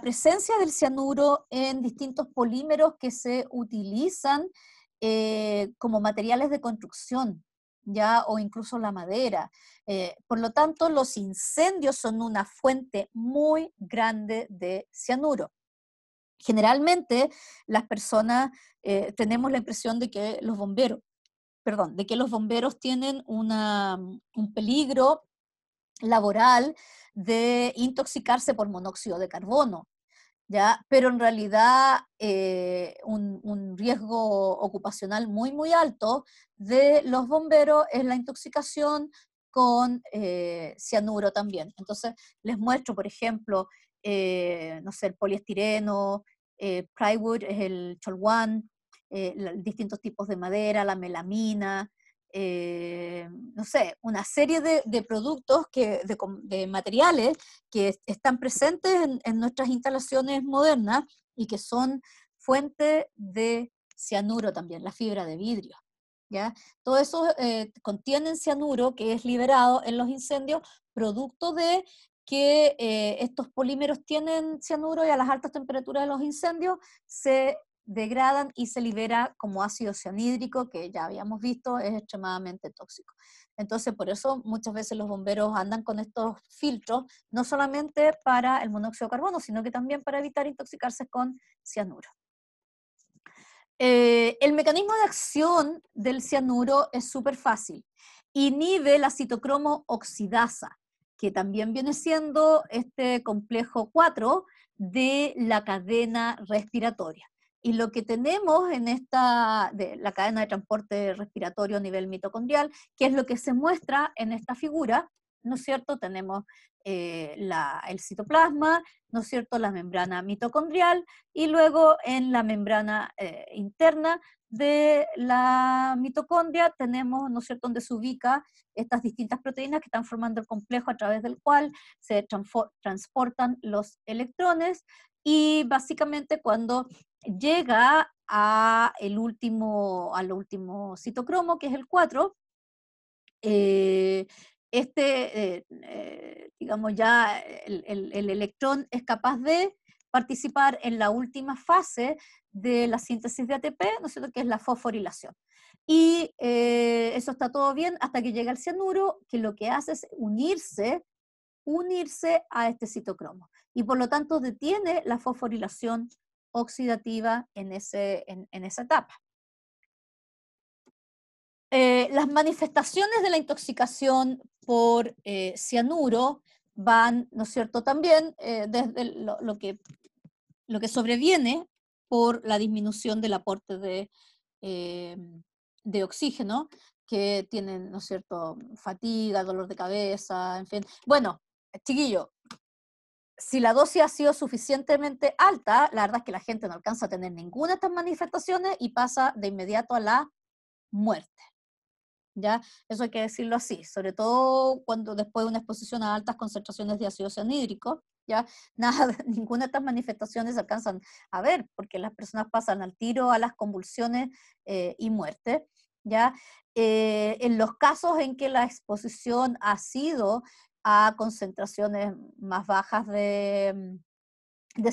presencia del cianuro en distintos polímeros que se utilizan como materiales de construcción, ¿ya? O incluso la madera. Por lo tanto, los incendios son una fuente muy grande de cianuro. Generalmente, las personas tenemos la impresión de que los bomberos tienen un peligro laboral de intoxicarse por monóxido de carbono, ¿ya? Pero en realidad un riesgo ocupacional muy, muy alto de los bomberos es la intoxicación con cianuro también. Entonces, les muestro, por ejemplo, no sé, el poliestireno, plywood es el cholguán, distintos tipos de madera, la melamina, no sé, una serie de productos, de materiales que están presentes en nuestras instalaciones modernas y que son fuente de cianuro también, la fibra de vidrio. ¿Ya? Todo eso contiene cianuro que es liberado en los incendios producto de que estos polímeros tienen cianuro y a las altas temperaturas de los incendios se degradan y se libera como ácido cianhídrico, que ya habíamos visto es extremadamente tóxico. Entonces, por eso muchas veces los bomberos andan con estos filtros, no solamente para el monóxido de carbono, sino que también para evitar intoxicarse con cianuro. El mecanismo de acción del cianuro es súper fácil. Inhibe la citocromo oxidasa, que también viene siendo este complejo 4 de la cadena respiratoria. Y lo que tenemos en la cadena de transporte respiratorio a nivel mitocondrial, que es lo que se muestra en esta figura, ¿no es cierto? Tenemos el citoplasma, ¿no es cierto?, la membrana mitocondrial, y luego en la membrana interna de la mitocondria tenemos, ¿no es cierto?, donde se ubica estas distintas proteínas que están formando el complejo a través del cual se transportan los electrones, y básicamente cuando llega al último citocromo, que es el 4, digamos ya el electrón es capaz de participar en la última fase de la síntesis de ATP, ¿no es cierto?, que es la fosforilación. Y eso está todo bien hasta que llega el cianuro, que lo que hace es unirse a este citocromo. Y por lo tanto detiene la fosforilación oxidativa en esa etapa. Las manifestaciones de la intoxicación por cianuro van, ¿no es cierto?, también desde lo que sobreviene por la disminución del aporte de oxígeno, que tienen, ¿no es cierto?, fatiga, dolor de cabeza, en fin. Bueno, chiquillo, si la dosis ha sido suficientemente alta, la verdad es que la gente no alcanza a tener ninguna de estas manifestaciones y pasa de inmediato a la muerte. ¿Ya? Eso hay que decirlo así, sobre todo cuando después de una exposición a altas concentraciones de ácido cianhídrico, ¿ya? Ninguna de estas manifestaciones se alcanzan a ver, porque las personas pasan al tiro a las convulsiones y muerte, ¿ya? En los casos en que la exposición ha sido a concentraciones más bajas de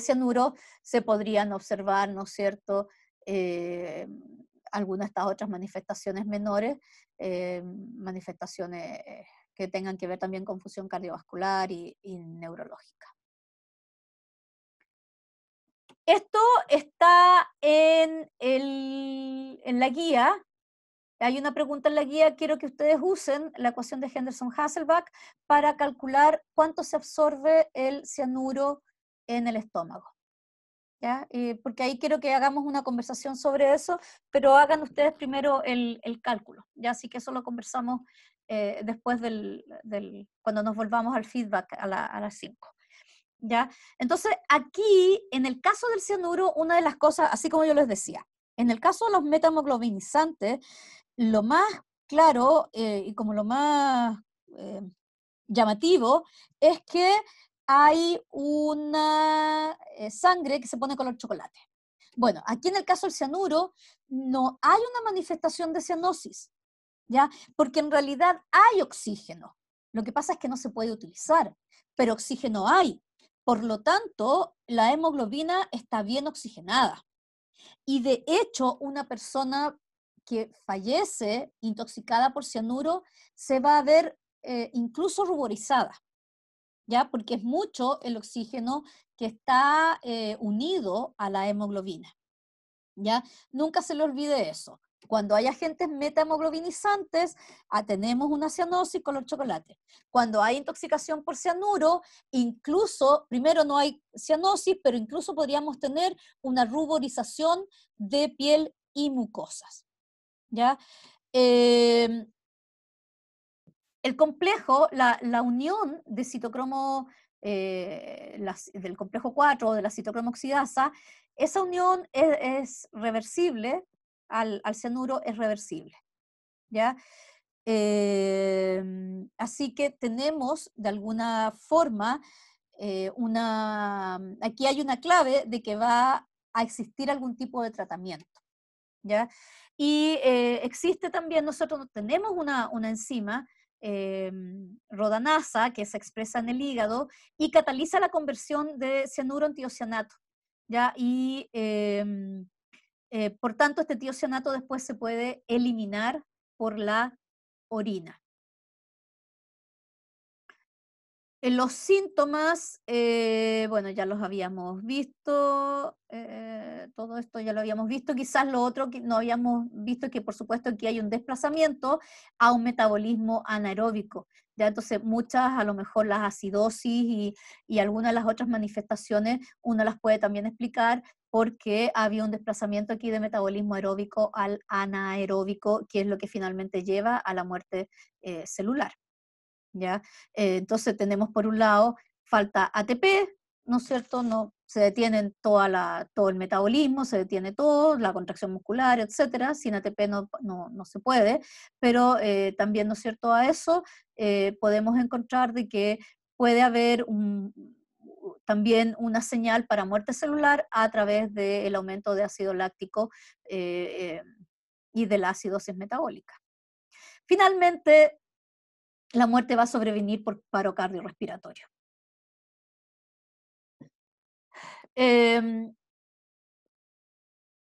cianuro, se podrían observar, ¿no es cierto?, algunas de estas otras manifestaciones menores, manifestaciones que tengan que ver también con función cardiovascular y neurológica. Esto está en la guía. Hay una pregunta en la guía, quiero que ustedes usen la ecuación de Henderson-Hasselbalch para calcular cuánto se absorbe el cianuro en el estómago. ¿Ya? Porque ahí quiero que hagamos una conversación sobre eso, pero hagan ustedes primero el cálculo, ¿ya? Así que eso lo conversamos después cuando nos volvamos al feedback a las 5. ¿Ya? Entonces, aquí, en el caso del cianuro, una de las cosas, así como yo les decía, en el caso de los metahemoglobinizantes, lo más claro y como lo más llamativo es que hay una sangre que se pone color chocolate. Bueno, aquí en el caso del cianuro no hay una manifestación de cianosis, ¿ya? Porque en realidad hay oxígeno. Lo que pasa es que no se puede utilizar, pero oxígeno hay. Por lo tanto, la hemoglobina está bien oxigenada. Y de hecho, una persona que fallece intoxicada por cianuro se va a ver incluso ruborizada, ¿ya? Porque es mucho el oxígeno que está unido a la hemoglobina, ¿ya? Nunca se le olvide eso. Cuando hay agentes metahemoglobinizantes, tenemos una cianosis color chocolate. Cuando hay intoxicación por cianuro, incluso, primero no hay cianosis, pero incluso podríamos tener una ruborización de piel y mucosas, ¿ya? El complejo, la unión de citocromo, del complejo 4 de la citocromo oxidasa, esa unión es reversible, al cianuro es reversible, ¿ya? Así que tenemos de alguna forma aquí hay una clave de que va a existir algún tipo de tratamiento, ¿ya? Y existe también, nosotros tenemos una enzima, rodanasa, que se expresa en el hígado y cataliza la conversión de cianuro en tiocianato, ¿ya? Y por tanto, este tiocianato después se puede eliminar por la orina. Los síntomas, bueno, ya los habíamos visto, todo esto ya lo habíamos visto, quizás lo otro que no habíamos visto es que por supuesto aquí hay un desplazamiento a un metabolismo anaeróbico, ya entonces muchas, a lo mejor las acidosis y algunas de las otras manifestaciones, uno las puede también explicar porque había un desplazamiento aquí de metabolismo aeróbico al anaeróbico, que es lo que finalmente lleva a la muerte celular. ¿Ya? Entonces tenemos por un lado falta ATP, ¿no es cierto? No, se detiene todo el metabolismo, se detiene todo, la contracción muscular, etcétera. Sin ATP no se puede, pero también, ¿no es cierto?, a eso podemos encontrar de que puede haber también una señal para muerte celular a través del aumento de ácido láctico y de la acidosis metabólica. Finalmente, la muerte va a sobrevenir por paro cardiorrespiratorio.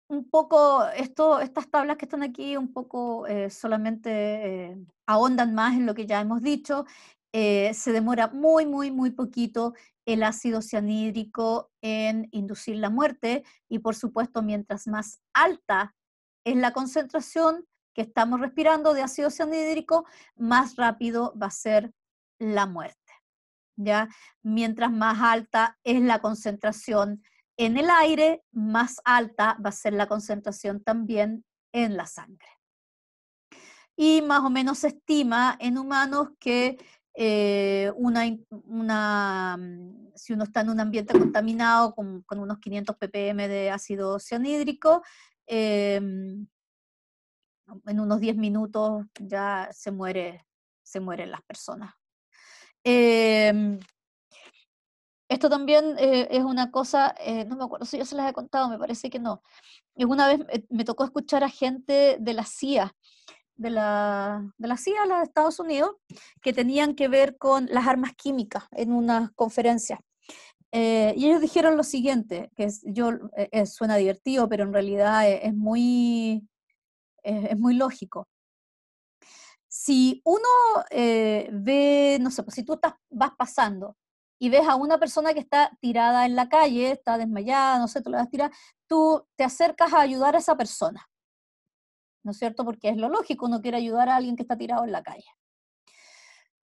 Un poco, estas tablas que están aquí un poco solamente ahondan más en lo que ya hemos dicho. Se demora muy poquito el ácido cianhídrico en inducir la muerte y por supuesto mientras más alta es la concentración que estamos respirando de ácido cianhídrico, más rápido va a ser la muerte, ¿ya? Mientras más alta es la concentración en el aire, más alta va a ser la concentración también en la sangre. Y más o menos se estima en humanos que si uno está en un ambiente contaminado con unos 500 ppm de ácido cianhídrico, en unos 10 minutos ya se mueren las personas. Esto también es una cosa, no me acuerdo si yo se las he contado, me parece que no. Una vez me tocó escuchar a gente de la CIA, de la CIA, la de Estados Unidos, que tenían que ver con las armas químicas en una conferencia. Y ellos dijeron lo siguiente, que suena divertido, pero en realidad es muy lógico. Si uno ve, no sé, pues si tú vas pasando y ves a una persona que está tirada en la calle, está desmayada, no sé, tú la vas a tirar, tú te acercas a ayudar a esa persona, ¿no es cierto? Porque es lo lógico, uno quiere ayudar a alguien que está tirado en la calle.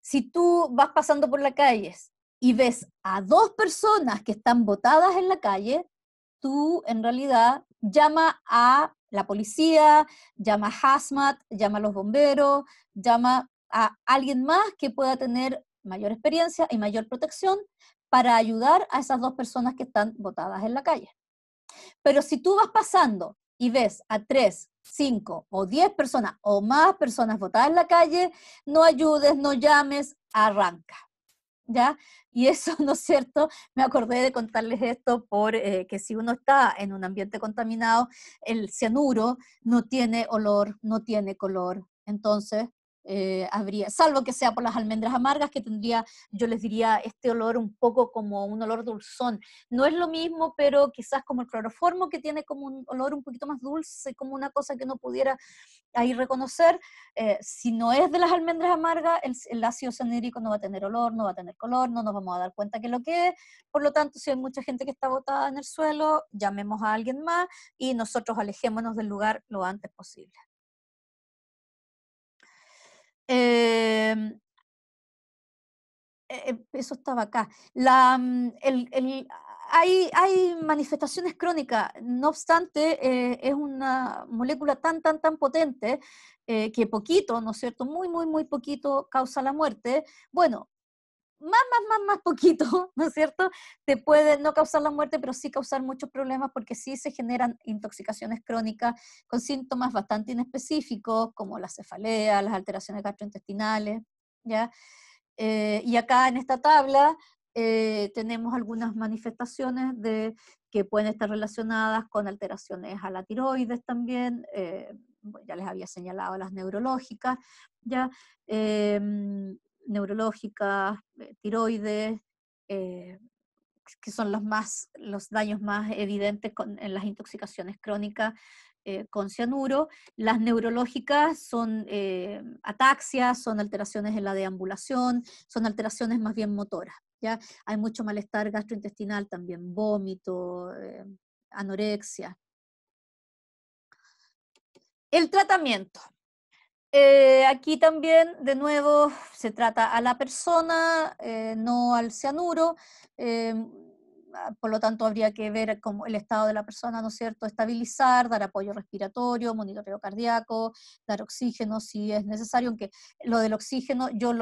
Si tú vas pasando por la calle y ves a dos personas que están botadas en la calle, tú en realidad llama a la policía, llama a Hazmat, llama a los bomberos, llama a alguien más que pueda tener mayor experiencia y mayor protección para ayudar a esas dos personas que están botadas en la calle. Pero si tú vas pasando y ves a 3, 5 o 10 personas o más personas botadas en la calle, no ayudes, no llames, arranca. ¿Ya? Y eso, ¿no es cierto? Me acordé de contarles esto que si uno está en un ambiente contaminado, el cianuro no tiene olor, no tiene color. Entonces, salvo que sea por las almendras amargas, que tendría, yo les diría, este olor un poco como un olor dulzón. No es lo mismo, pero quizás como el cloroformo, que tiene como un olor un poquito más dulce, como una cosa que uno pudiera ahí reconocer. Si no es de las almendras amargas, el ácido cianhídrico no va a tener olor, no va a tener color, no nos vamos a dar cuenta que es lo que es. Por lo tanto, si hay mucha gente que está botada en el suelo, llamemos a alguien más y nosotros alejémonos del lugar lo antes posible. Eso estaba acá. Hay manifestaciones crónicas, no obstante, es una molécula tan potente que poquito, ¿no es cierto? Muy poquito causa la muerte. Bueno, más poquito, ¿no es cierto? Te puede no causar la muerte, pero sí causar muchos problemas porque sí se generan intoxicaciones crónicas con síntomas bastante inespecíficos, como la cefalea, las alteraciones gastrointestinales, ¿ya? Y acá en esta tabla tenemos algunas manifestaciones que pueden estar relacionadas con alteraciones a la tiroides también, ya les había señalado las neurológicas, ya, neurológicas, tiroides, que son los daños más evidentes en las intoxicaciones crónicas con cianuro. Las neurológicas son ataxias, son alteraciones en la deambulación, son alteraciones más bien motoras. ¿Ya? Hay mucho malestar gastrointestinal también, vómito, anorexia. El tratamiento. Aquí también, de nuevo, se trata a la persona, no al cianuro, por lo tanto habría que ver como el estado de la persona, ¿no es cierto?, estabilizar, dar apoyo respiratorio, monitoreo cardíaco, dar oxígeno si es necesario, aunque lo del oxígeno, yo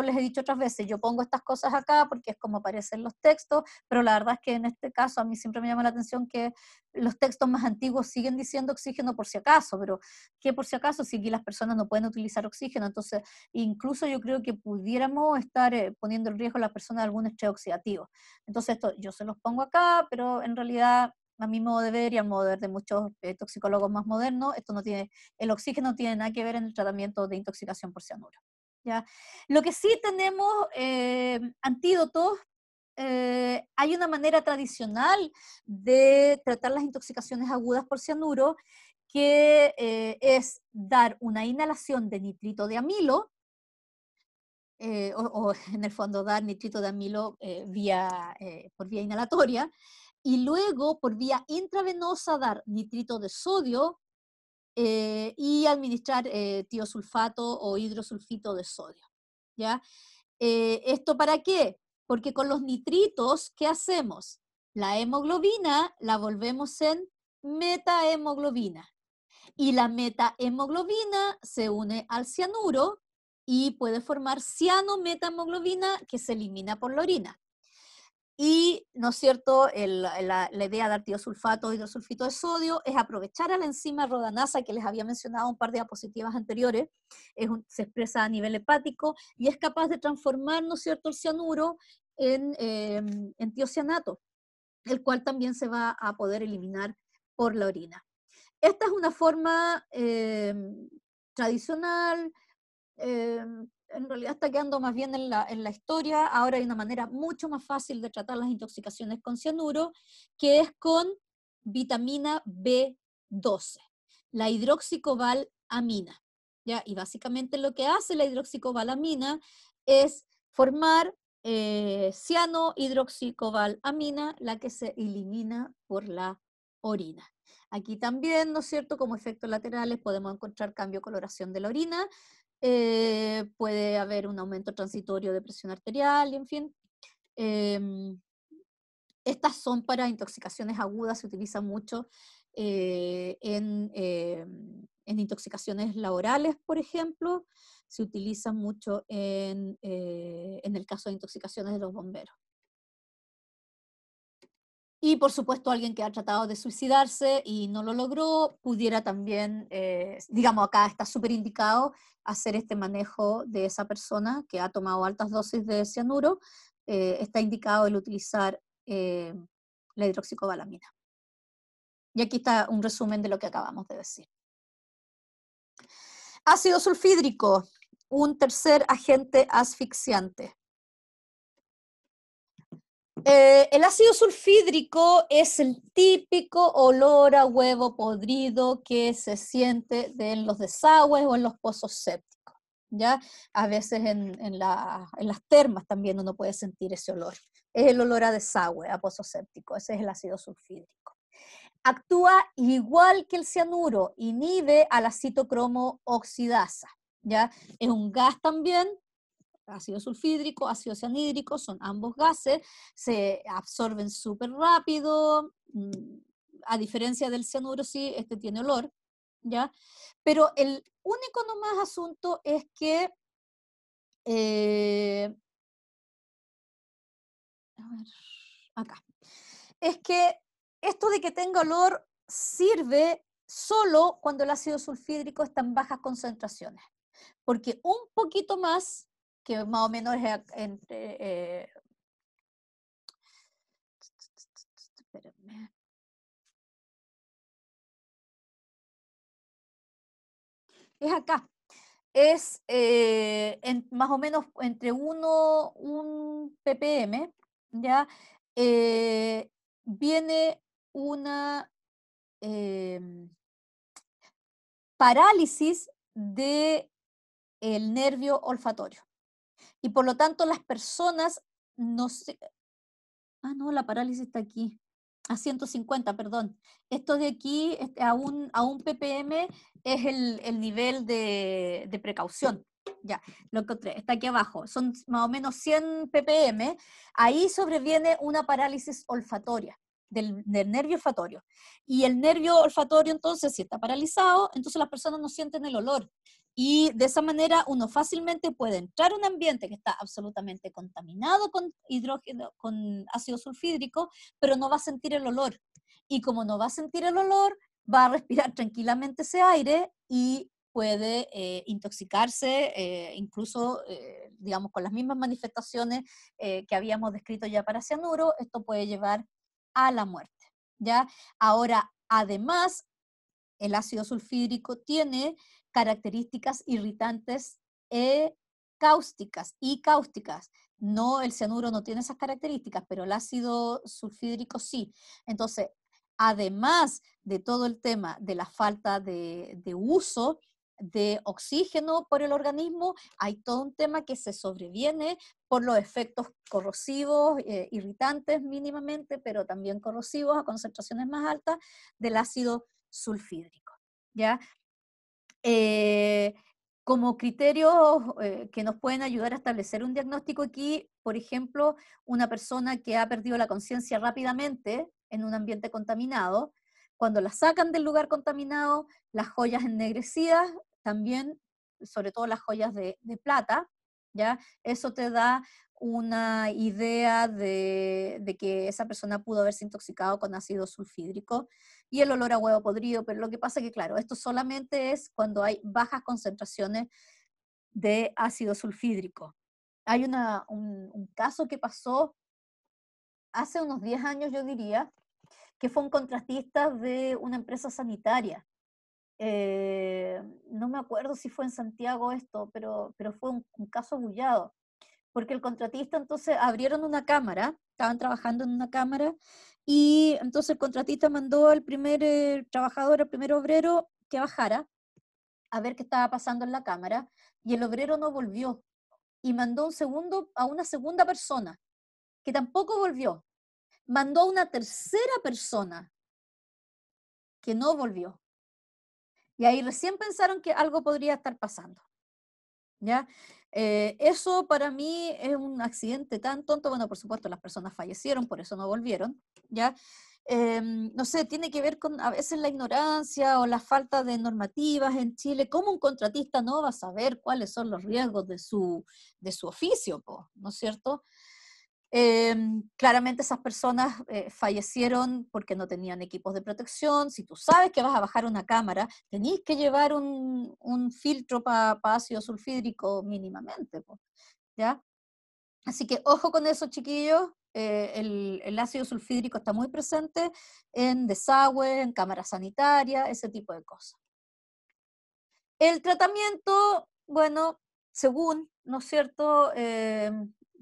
les he dicho otras veces, yo pongo estas cosas acá porque es como aparecen los textos, pero la verdad es que en este caso a mí siempre me llama la atención que los textos más antiguos siguen diciendo oxígeno por si acaso, pero ¿qué por si acaso? Si aquí las personas no pueden utilizar oxígeno, entonces incluso yo creo que pudiéramos estar poniendo en riesgo a las personas de algún estrés oxidativo. Entonces esto yo se los pongo acá, pero en realidad a mi modo de ver y a modo de ver de muchos toxicólogos más modernos, el oxígeno no tiene nada que ver en el tratamiento de intoxicación por cianuro. ¿Ya? Lo que sí tenemos antídotos. Hay una manera tradicional de tratar las intoxicaciones agudas por cianuro que es dar una inhalación de nitrito de amilo, o en el fondo dar nitrito de amilo por vía inhalatoria, y luego por vía intravenosa dar nitrito de sodio y administrar tiosulfato o hidrosulfito de sodio. ¿Ya? ¿Esto para qué? Porque con los nitritos, ¿qué hacemos? La hemoglobina la volvemos en metahemoglobina. Y la metahemoglobina se une al cianuro y puede formar cianometahemoglobina que se elimina por la orina. Y, ¿no es cierto?, la idea de dar tiosulfato o hidrosulfito de sodio es aprovechar a la enzima rodanasa que les había mencionado un par de diapositivas anteriores, se expresa a nivel hepático y es capaz de transformar, ¿no es cierto?, el cianuro en tiocianato, el cual también se va a poder eliminar por la orina. Esta es una forma tradicional, en realidad está quedando más bien en la historia. Ahora hay una manera mucho más fácil de tratar las intoxicaciones con cianuro, que es con vitamina B12, la hidroxicobalamina. ¿Ya? Y básicamente lo que hace la hidroxicobalamina es formar cianohidroxicobalamina, la que se elimina por la orina. Aquí también, ¿no es cierto?, como efectos laterales podemos encontrar cambio de coloración de la orina, puede haber un aumento transitorio de presión arterial, y en fin. Estas son para intoxicaciones agudas, se utilizan mucho en intoxicaciones laborales, por ejemplo, se utilizan mucho en el caso de intoxicaciones de los bomberos. Y por supuesto alguien que ha tratado de suicidarse y no lo logró, pudiera también, digamos acá está súper indicado hacer este manejo de esa persona que ha tomado altas dosis de cianuro, está indicado el utilizar la hidroxicobalamina. Y aquí está un resumen de lo que acabamos de decir. Ácido sulfídrico, un tercer agente asfixiante. El ácido sulfídrico es el típico olor a huevo podrido que se siente en los desagües o en los pozos sépticos, ¿ya? A veces en las termas también uno puede sentir ese olor. Es el olor a desagüe, a pozo séptico, ese es el ácido sulfídrico. Actúa igual que el cianuro, inhibe a la citocromo oxidasa, ¿ya? Es un gas también. Ácido sulfídrico, ácido cianhídrico, son ambos gases, se absorben súper rápido, a diferencia del cianuro sí, este tiene olor, ¿ya? Pero el único nomás asunto es que, a ver, acá, es que esto de que tenga olor sirve solo cuando el ácido sulfídrico está en bajas concentraciones, porque un poquito más, que más o menos es entre es acá. Es más o menos entre 1 ppm, ¿ya? Viene una parálisis del nervio olfatorio. Y por lo tanto las personas no se... Ah, no, la parálisis está aquí. A 150, perdón. Esto de aquí, a un ppm, es el nivel de precaución. Ya, lo encontré, está aquí abajo. Son más o menos 100 ppm. Ahí sobreviene una parálisis olfatoria del nervio olfatorio. Y el nervio olfatorio, entonces, si está paralizado, entonces las personas no sienten el olor. Y de esa manera uno fácilmente puede entrar a un ambiente que está absolutamente contaminado con hidrógeno, con ácido sulfídrico, pero no va a sentir el olor. Y como no va a sentir el olor, va a respirar tranquilamente ese aire y puede intoxicarse, incluso, digamos, con las mismas manifestaciones que habíamos descrito ya para cianuro, esto puede llevar a la muerte, ¿ya? Ahora, además, el ácido sulfídrico tiene características irritantes cáusticas y cáusticas. No, el cianuro no tiene esas características, pero el ácido sulfídrico sí. Entonces, además de todo el tema de la falta de uso de oxígeno por el organismo, hay todo un tema que se sobreviene por los efectos corrosivos, irritantes mínimamente, pero también corrosivos a concentraciones más altas del ácido sulfídrico, ¿ya? Como criterios que nos pueden ayudar a establecer un diagnóstico aquí, por ejemplo, una persona que ha perdido la conciencia rápidamente en un ambiente contaminado, cuando la sacan del lugar contaminado, las joyas ennegrecidas, también, sobre todo las joyas de plata, ¿ya? Eso te da una idea de que esa persona pudo haberse intoxicado con ácido sulfídrico, y el olor a huevo podrido, pero lo que pasa es que, claro, esto solamente es cuando hay bajas concentraciones de ácido sulfídrico. Hay un caso que pasó hace unos 10 años, yo diría, que fue un contratista de una empresa sanitaria. No me acuerdo si fue en Santiago esto, pero fue un caso bullado, porque el contratista entonces abrieron una cámara, estaban trabajando en una cámara, y entonces el contratista mandó al primer trabajador, al primer obrero, que bajara a ver qué estaba pasando en la cámara, y el obrero no volvió, y mandó a una segunda persona, que tampoco volvió, mandó a una tercera persona, que no volvió, y ahí recién pensaron que algo podría estar pasando, ¿ya? Eso para mí es un accidente tan tonto. Bueno, por supuesto las personas fallecieron, por eso no volvieron, ¿ya? No sé, tiene que ver con a veces la ignorancia o la falta de normativas en Chile. ¿Cómo un contratista no va a saber cuáles son los riesgos de su oficio, ¿no es cierto? Claramente esas personas fallecieron porque no tenían equipos de protección. Si tú sabes que vas a bajar una cámara, tenés que llevar un filtro para ácido sulfídrico mínimamente, ¿ya? Así que ojo con eso, chiquillos. El ácido sulfídrico está muy presente en desagüe, en cámaras sanitarias, ese tipo de cosas. El tratamiento, bueno, según, ¿no es cierto?,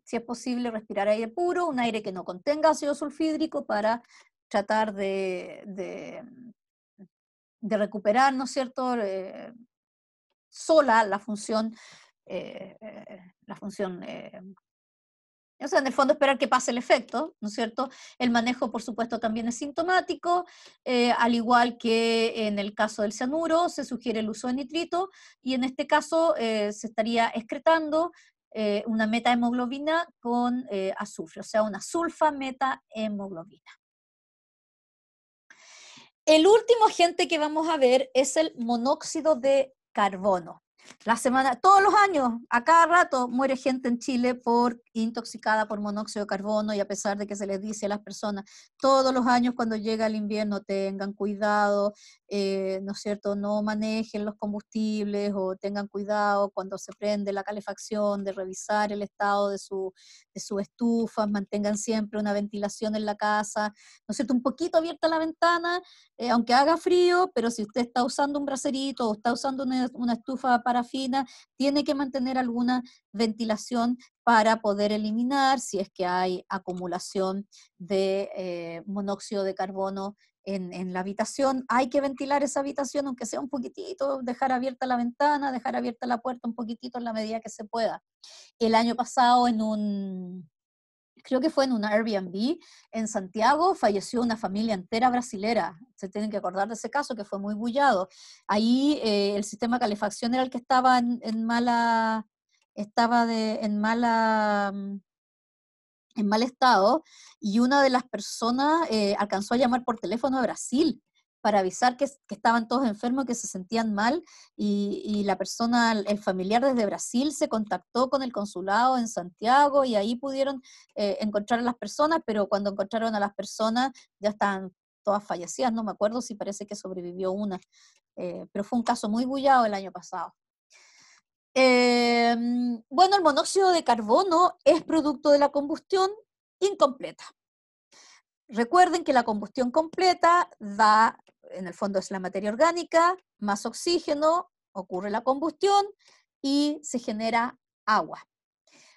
si es posible respirar aire puro, un aire que no contenga ácido sulfídrico para tratar de recuperar, ¿no es cierto?, sola la función, o sea, en el fondo esperar que pase el efecto, ¿no es cierto? El manejo, por supuesto, también es sintomático, al igual que en el caso del cianuro, se sugiere el uso de nitrito, y en este caso se estaría excretando una metahemoglobina con azufre, o sea, una sulfa-metahemoglobina. El último agente que vamos a ver es el monóxido de carbono. todos los años, a cada rato, muere gente en Chile intoxicada por monóxido de carbono, y a pesar de que se les dice a las personas todos los años cuando llega el invierno, tengan cuidado, ¿no es cierto?, no manejen los combustibles, o tengan cuidado cuando se prende la calefacción, de revisar el estado de su estufa, mantengan siempre una ventilación en la casa, ¿no es cierto?, un poquito abierta la ventana, aunque haga frío, pero si usted está usando un braserito o está usando una estufa parafina, tiene que mantener alguna ventilación para poder eliminar si es que hay acumulación de monóxido de carbono en la habitación. Hay que ventilar esa habitación, aunque sea un poquitito, dejar abierta la ventana, dejar abierta la puerta un poquitito en la medida que se pueda. El año pasado creo que fue en un Airbnb en Santiago, falleció una familia entera brasilera. Se tienen que acordar de ese caso, que fue muy bullado. Ahí el sistema de calefacción era el que estaba en mal estado, y una de las personas alcanzó a llamar por teléfono a Brasil para avisar que estaban todos enfermos, que se sentían mal, y la persona, el familiar desde Brasil, se contactó con el consulado en Santiago, y ahí pudieron encontrar a las personas, pero cuando encontraron a las personas ya estaban todas fallecidas. No me acuerdo si parece que sobrevivió una, pero fue un caso muy bullado el año pasado. Bueno, el monóxido de carbono es producto de la combustión incompleta. Recuerden que la combustión completa da, en el fondo es la materia orgánica, más oxígeno, ocurre la combustión y se genera agua.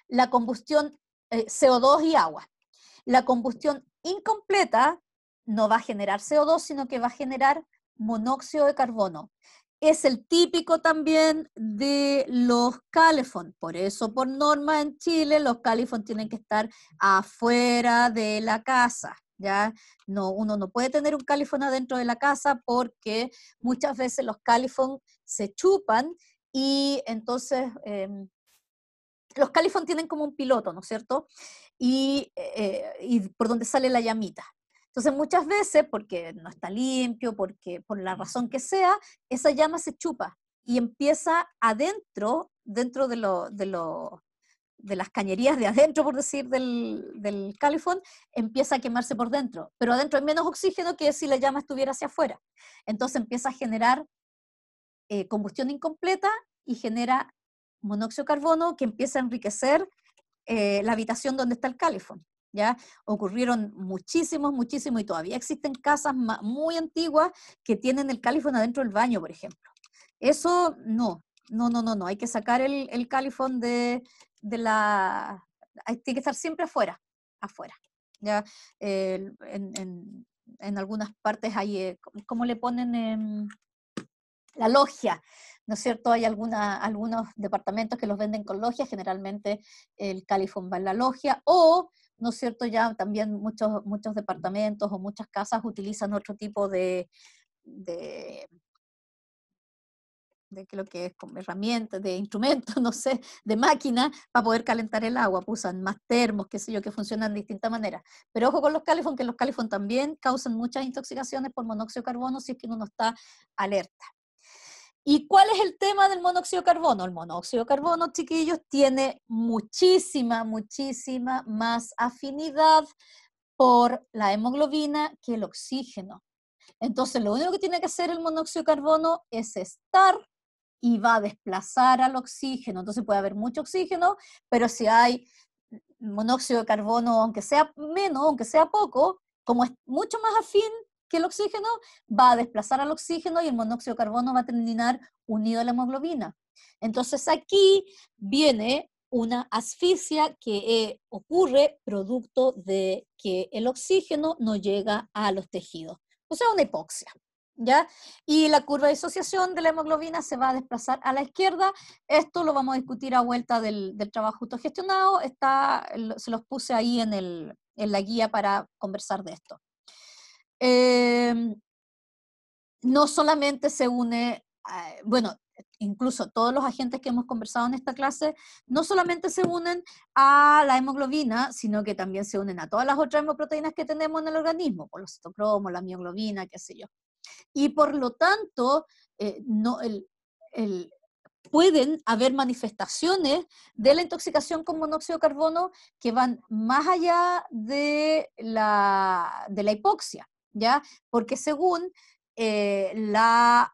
La combustión, CO2 y agua. La combustión incompleta no va a generar CO2, sino que va a generar monóxido de carbono. Es el típico también de los calefón. Por eso, por norma en Chile, los calefón tienen que estar afuera de la casa, ¿ya? No, uno no puede tener un calefón adentro de la casa, porque muchas veces los calefón se chupan, y entonces los calefón tienen como un piloto, ¿no es cierto? Y por donde sale la llamita. Entonces muchas veces, porque no está limpio, porque por la razón que sea, esa llama se chupa y empieza adentro, dentro de las cañerías de adentro, por decir, del calefón, empieza a quemarse por dentro. Pero adentro hay menos oxígeno que si la llama estuviera hacia afuera. Entonces empieza a generar combustión incompleta y genera monóxido de carbono, que empieza a enriquecer la habitación donde está el calefón. ¿Ya? Ocurrieron muchísimos, y todavía existen casas muy antiguas que tienen el calefón adentro del baño, por ejemplo. Eso no, hay que sacar el calefón tiene que estar siempre afuera, ¿ya? En algunas partes hay, ¿cómo le ponen? La logia, ¿no es cierto? Hay algunos departamentos que los venden con logia, generalmente el calefón va en la logia, o, ¿no es cierto?, ya también muchos departamentos o muchas casas utilizan otro tipo de lo que es como herramientas, de instrumentos, no sé, de máquina, para poder calentar el agua. Usan más termos, qué sé yo, que funcionan de distintas maneras. Pero ojo con los calefón, que los calefón también causan muchas intoxicaciones por monóxido de carbono si es que uno no está alerta. ¿Y cuál es el tema del monóxido de carbono? El monóxido de carbono, chiquillos, tiene muchísima más afinidad por la hemoglobina que el oxígeno. Entonces, lo único que tiene que hacer el monóxido de carbono es estar, y va a desplazar al oxígeno. Entonces puede haber mucho oxígeno, pero si hay monóxido de carbono, aunque sea menos, aunque sea poco, como es mucho más afín que el oxígeno, va a desplazar al oxígeno, y el monóxido de carbono va a terminar unido a la hemoglobina. Entonces aquí viene una asfixia que ocurre producto de que el oxígeno no llega a los tejidos. O sea, una hipoxia, ¿ya? Y la curva de disociación de la hemoglobina se va a desplazar a la izquierda. Esto lo vamos a discutir a vuelta del trabajo autogestionado. Se los puse ahí en la guía para conversar de esto. No solamente se une, bueno, incluso todos los agentes que hemos conversado en esta clase, no solamente se unen a la hemoglobina, sino que también se unen a todas las otras hemoproteínas que tenemos en el organismo, por los citocromos, la mioglobina, qué sé yo. Y por lo tanto, pueden haber manifestaciones de la intoxicación con monóxido de carbono que van más allá de la hipoxia, ¿ya? Porque según la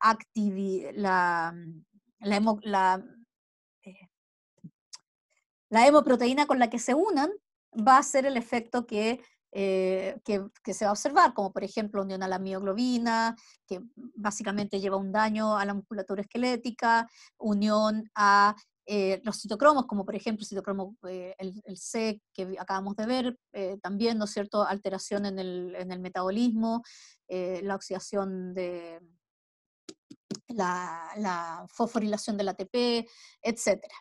hemoproteína con la que se unan va a ser el efecto que se va a observar, como por ejemplo unión a la mioglobina, que básicamente lleva un daño a la musculatura esquelética, unión a los citocromos, como por ejemplo el citocromo, el C que acabamos de ver, también, ¿no es cierto?, alteración en el metabolismo, la oxidación de la fosforilación del ATP, etcétera.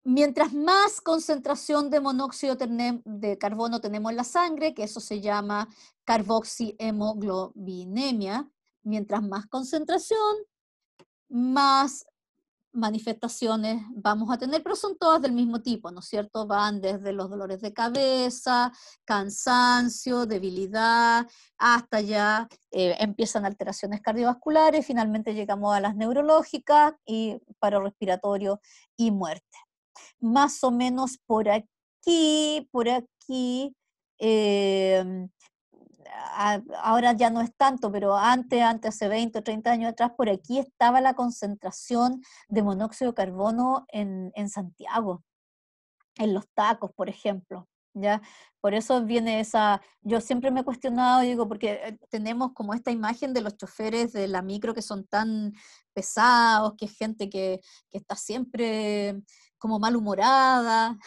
Mientras más concentración de monóxido de carbono tenemos en la sangre, que eso se llama carboxihemoglobinemia, mientras más concentración, más manifestaciones vamos a tener, pero son todas del mismo tipo, ¿no es cierto? Van desde los dolores de cabeza, cansancio, debilidad, hasta ya empiezan alteraciones cardiovasculares, finalmente llegamos a las neurológicas y paro respiratorio y muerte. Más o menos por aquí, ahora ya no es tanto, pero antes, hace 20 o 30 años atrás, por aquí estaba la concentración de monóxido de carbono en Santiago, en los tacos, por ejemplo, ¿ya? Por eso viene yo siempre me he cuestionado, digo, porque tenemos como esta imagen de los choferes de la micro que son tan pesados, que es gente que está siempre como malhumorada,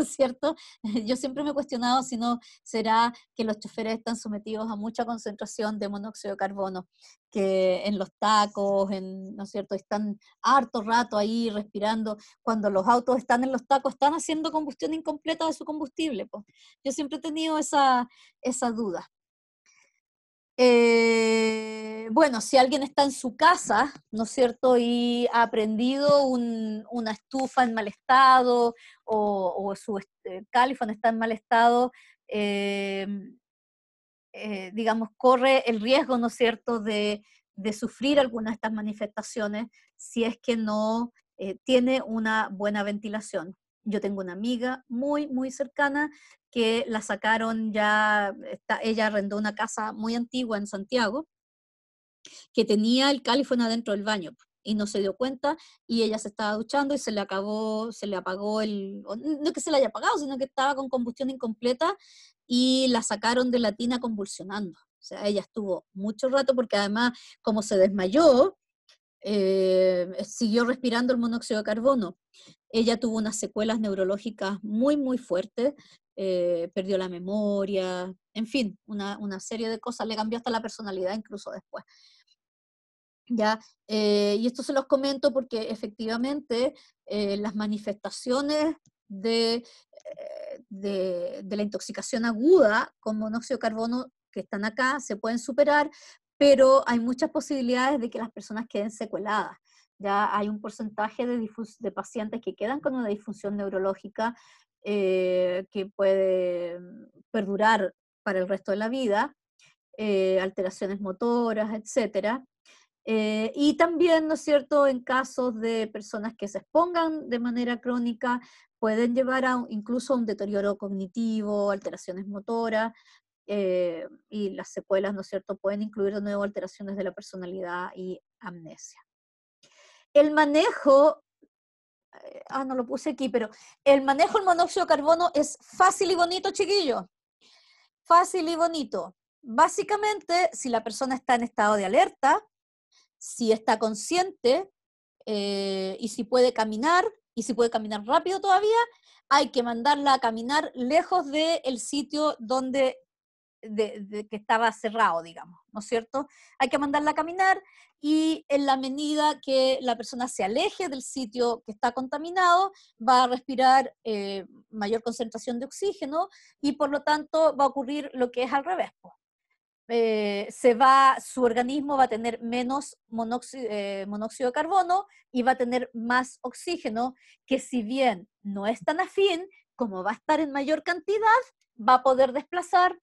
¿cierto? Yo siempre me he cuestionado si no será que los choferes están sometidos a mucha concentración de monóxido de carbono, que en los tacos, ¿no es cierto?, están harto rato ahí respirando. Cuando los autos están en los tacos, están haciendo combustión incompleta de su combustible, pues. Yo siempre he tenido esa duda. Bueno, si alguien está en su casa, ¿no es cierto?, y ha prendido una estufa en mal estado, o su calefón está en mal estado, digamos, corre el riesgo, ¿no es cierto?, de sufrir alguna de estas manifestaciones si es que no tiene una buena ventilación. Yo tengo una amiga muy, muy cercana que la sacaron ya, ella arrendó una casa muy antigua en Santiago, que tenía el calefón adentro del baño, y no se dio cuenta, y ella se estaba duchando y se le apagó no que se le haya apagado, sino que estaba con combustión incompleta, y la sacaron de la tina convulsionando. O sea, ella estuvo mucho rato, porque además, como se desmayó, siguió respirando el monóxido de carbono. Ella tuvo unas secuelas neurológicas muy, muy fuertes, perdió la memoria, en fin, una serie de cosas, le cambió hasta la personalidad incluso después. ¿Ya? Y esto se los comento porque efectivamente las manifestaciones de la intoxicación aguda con monóxido de carbono que están acá se pueden superar, pero hay muchas posibilidades de que las personas queden secueladas. Ya hay un porcentaje de pacientes que quedan con una disfunción neurológica que puede perdurar para el resto de la vida, alteraciones motoras, etcétera. Y también, ¿no es cierto?, en casos de personas que se expongan de manera crónica, pueden llevar incluso a un deterioro cognitivo, alteraciones motoras, y las secuelas, ¿no es cierto?, pueden incluir de nuevo alteraciones de la personalidad y amnesia. El manejo, no lo puse aquí, pero el manejo del monóxido de carbono es fácil y bonito, chiquillos. Fácil y bonito. Básicamente, si la persona está en estado de alerta, si está consciente y si puede caminar rápido todavía, hay que mandarla a caminar lejos del sitio donde que estaba cerrado, digamos, ¿no es cierto? Hay que mandarla a caminar, y en la medida que la persona se aleje del sitio que está contaminado, va a respirar mayor concentración de oxígeno, y por lo tanto va a ocurrir lo que es al revés, pues. Su organismo va a tener menos monóxido de carbono y va a tener más oxígeno, que si bien no es tan afín, como va a estar en mayor cantidad, va a poder desplazar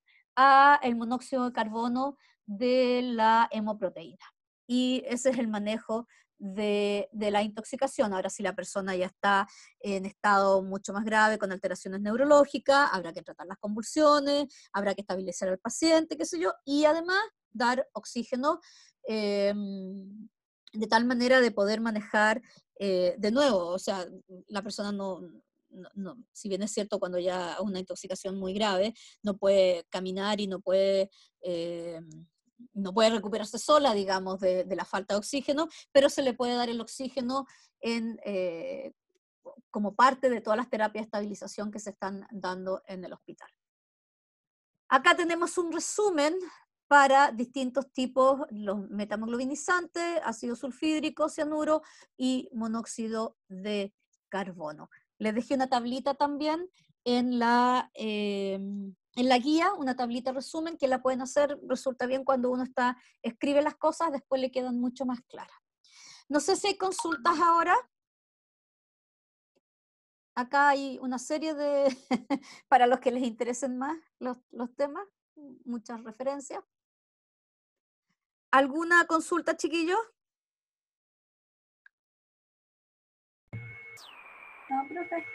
el monóxido de carbono de la hemoproteína. Y ese es el manejo de la intoxicación. Ahora, si la persona ya está en estado mucho más grave, con alteraciones neurológicas, habrá que tratar las convulsiones, habrá que estabilizar al paciente, qué sé yo, y además dar oxígeno de tal manera de poder manejar de nuevo, o sea, la persona si bien es cierto cuando ya una intoxicación muy grave, no puede caminar y no puede recuperarse sola, digamos, de la falta de oxígeno, pero se le puede dar el oxígeno como parte de todas las terapias de estabilización que se están dando en el hospital. Acá tenemos un resumen para distintos tipos, los metahemoglobinizantes, ácido sulfídrico, cianuro y monóxido de carbono. Les dejé una tablita también en la guía, una tablita resumen que la pueden hacer, resulta bien cuando uno escribe las cosas, después le quedan mucho más claras. No sé si hay consultas ahora. Acá hay una serie de, para los que les interesen más los temas, muchas referencias. ¿Alguna consulta, chiquillos? No, profe.